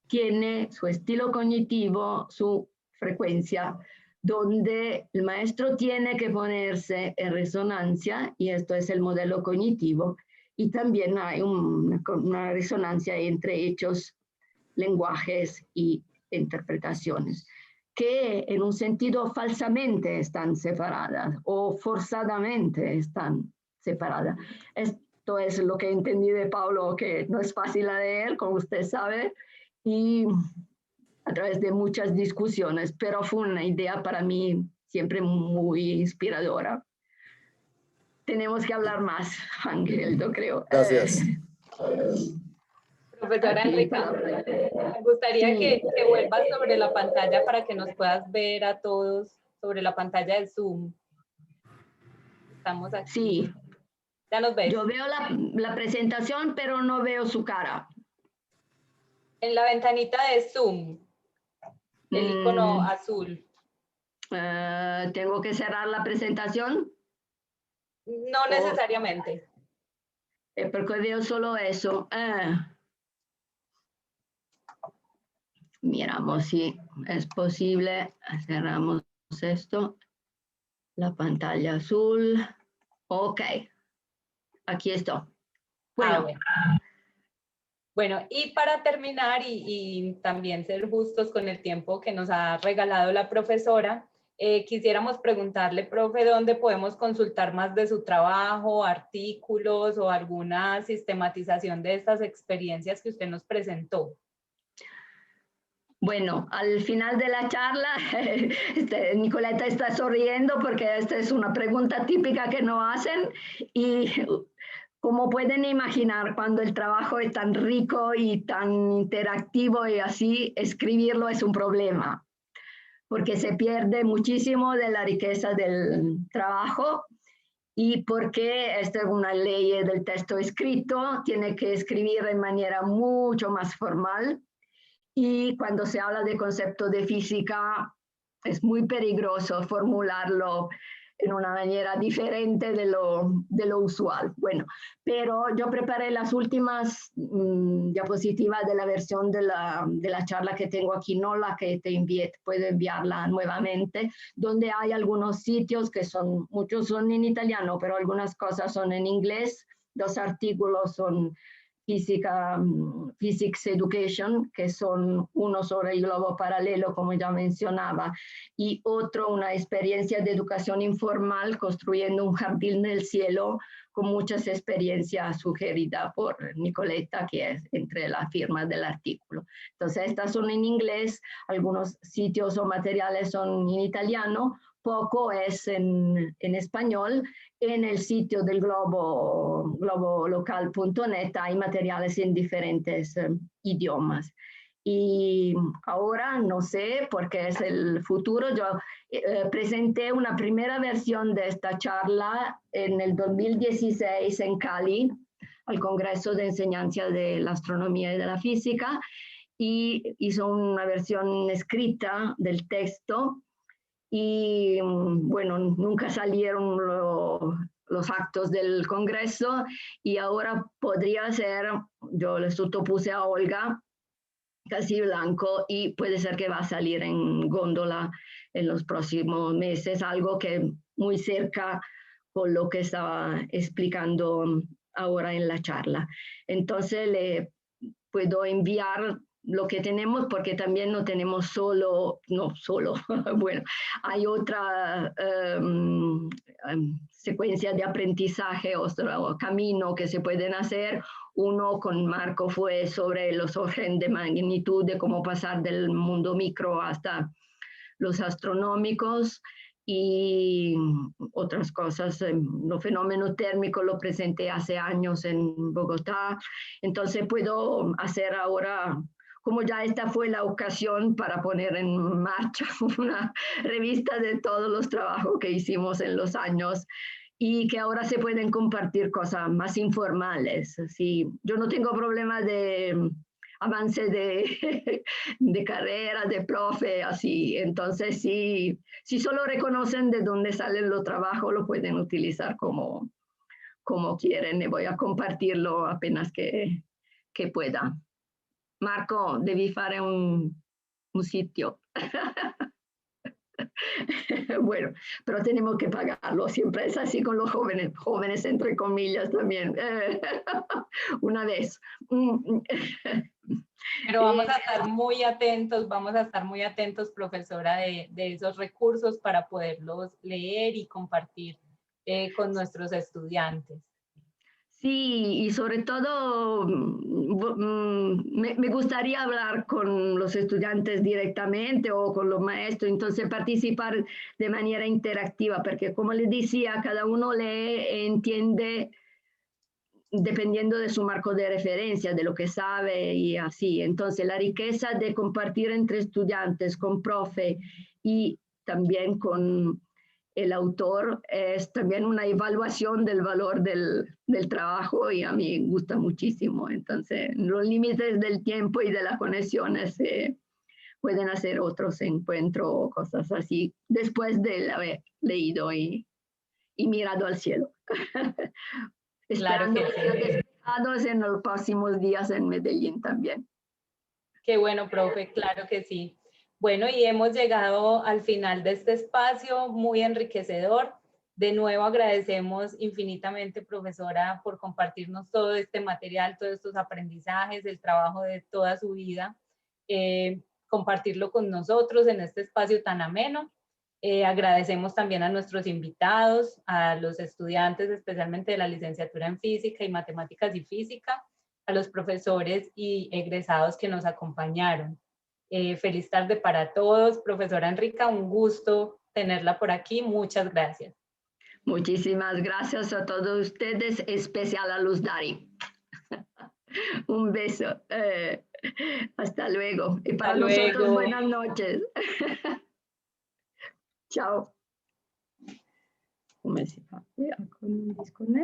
tiene su estilo cognitivo, su frecuencia, donde el maestro tiene que ponerse en resonancia, y esto es el modelo cognitivo, y también hay una resonancia entre hechos, lenguajes y interpretaciones, que en un sentido falsamente están separadas o forzadamente están separadas. Esto es lo que entendí de Paulo, que no es fácil leer, como usted sabe, y a través de muchas discusiones, pero fue una idea para mí siempre muy inspiradora. Tenemos que hablar más, Ángel, yo creo. Gracias. Profesora Enrica, me gustaría que vuelvas sobre la pantalla para que nos puedas ver a todos sobre la pantalla de Zoom. Estamos aquí. Sí. Ya nos ves. Yo veo la presentación, pero no veo su cara. En la ventanita de Zoom, el icono azul. ¿Tengo que cerrar la presentación? No necesariamente. Porque veo solo eso. Miramos si es posible. Cerramos esto. La pantalla azul. Ok. Aquí está. Bueno. Bueno, y para terminar y también ser justos con el tiempo que nos ha regalado la profesora, quisiéramos preguntarle, profe, ¿dónde podemos consultar más de su trabajo, artículos o alguna sistematización de estas experiencias que usted nos presentó? Bueno, al final de la charla, Nicoleta está sonriendo porque esta es una pregunta típica que nos hacen y como pueden imaginar, cuando el trabajo es tan rico y tan interactivo y así, escribirlo es un problema, porque se pierde muchísimo de la riqueza del trabajo y porque esta es una ley del texto escrito, tiene que escribir de manera mucho más formal. Y cuando se habla de concepto de física, es muy peligroso formularlo en una manera diferente de lo usual. Bueno, pero yo preparé las últimas diapositivas de la versión de la charla que tengo aquí, no la que te envié, puedo enviarla nuevamente, donde hay algunos sitios que son, muchos son en italiano, pero algunas cosas son en inglés, los artículos son Physics Education, que son uno sobre el globo paralelo, como ya mencionaba, y otro, una experiencia de educación informal, construyendo un jardín del cielo, con muchas experiencias sugeridas por Nicoleta, que es entre la firma del artículo. Entonces, estas son en inglés, algunos sitios o materiales son en italiano, poco es en español. En el sitio del globolocal.net hay materiales en diferentes idiomas. Y ahora no sé, porque es el futuro, yo presenté una primera versión de esta charla en el 2016 en Cali, al Congreso de Enseñanza de la Astronomía y de la Física, y hizo una versión escrita del texto. Y bueno, nunca salieron los actos del Congreso y ahora podría ser, yo les puse a Olga Casi Blanco y puede ser que va a salir en góndola en los próximos meses, algo que muy cerca con lo que estaba explicando ahora en la charla. Entonces le puedo enviar lo que tenemos, porque también no tenemos no solo, bueno, hay otra secuencia de aprendizaje, otro camino que se pueden hacer. Uno con Marco fue sobre los órdenes de magnitud, de cómo pasar del mundo micro hasta los astronómicos, y otras cosas. Los fenómenos térmicos lo presenté hace años en Bogotá, entonces puedo hacer ahora, como ya esta fue la ocasión para poner en marcha una revista de todos los trabajos que hicimos en los años y que ahora se pueden compartir cosas más informales. Sí, yo no tengo problema de avance de carrera, de profe, así. Entonces, si solo reconocen de dónde salen los trabajos, lo pueden utilizar como quieren. Y voy a compartirlo apenas que pueda. Marco, devi fare un sitio. Bueno, pero tenemos que pagarlo. Siempre es así con los jóvenes entre comillas también. Una vez. Pero vamos a estar muy atentos, profesora, de esos recursos para poderlos leer y compartir con nuestros estudiantes. Sí, y sobre todo me gustaría hablar con los estudiantes directamente o con los maestros, entonces participar de manera interactiva, porque como les decía, cada uno lee, entiende dependiendo de su marco de referencia, de lo que sabe y así. Entonces la riqueza de compartir entre estudiantes, con profe y también con el autor es también una evaluación del valor del trabajo y a mí me gusta muchísimo. Entonces, los límites del tiempo y de las conexiones pueden hacer otros encuentros o cosas así después de haber leído y mirado al cielo. Esperando que sean despejados en los próximos días en Medellín también. Qué bueno, profe, claro que sí. Bueno, y hemos llegado al final de este espacio muy enriquecedor. De nuevo agradecemos infinitamente, profesora, por compartirnos todo este material, todos estos aprendizajes, el trabajo de toda su vida, compartirlo con nosotros en este espacio tan ameno. Agradecemos también a nuestros invitados, a los estudiantes, especialmente de la licenciatura en Física y Matemáticas y Física, a los profesores y egresados que nos acompañaron. Feliz tarde para todos. Profesora Enrica, un gusto tenerla por aquí. Muchas gracias. Muchísimas gracias a todos ustedes, especial a Luz Dari. Un beso. Hasta luego. Y para nosotros, buenas noches. Chao. ¿Cómo se llama?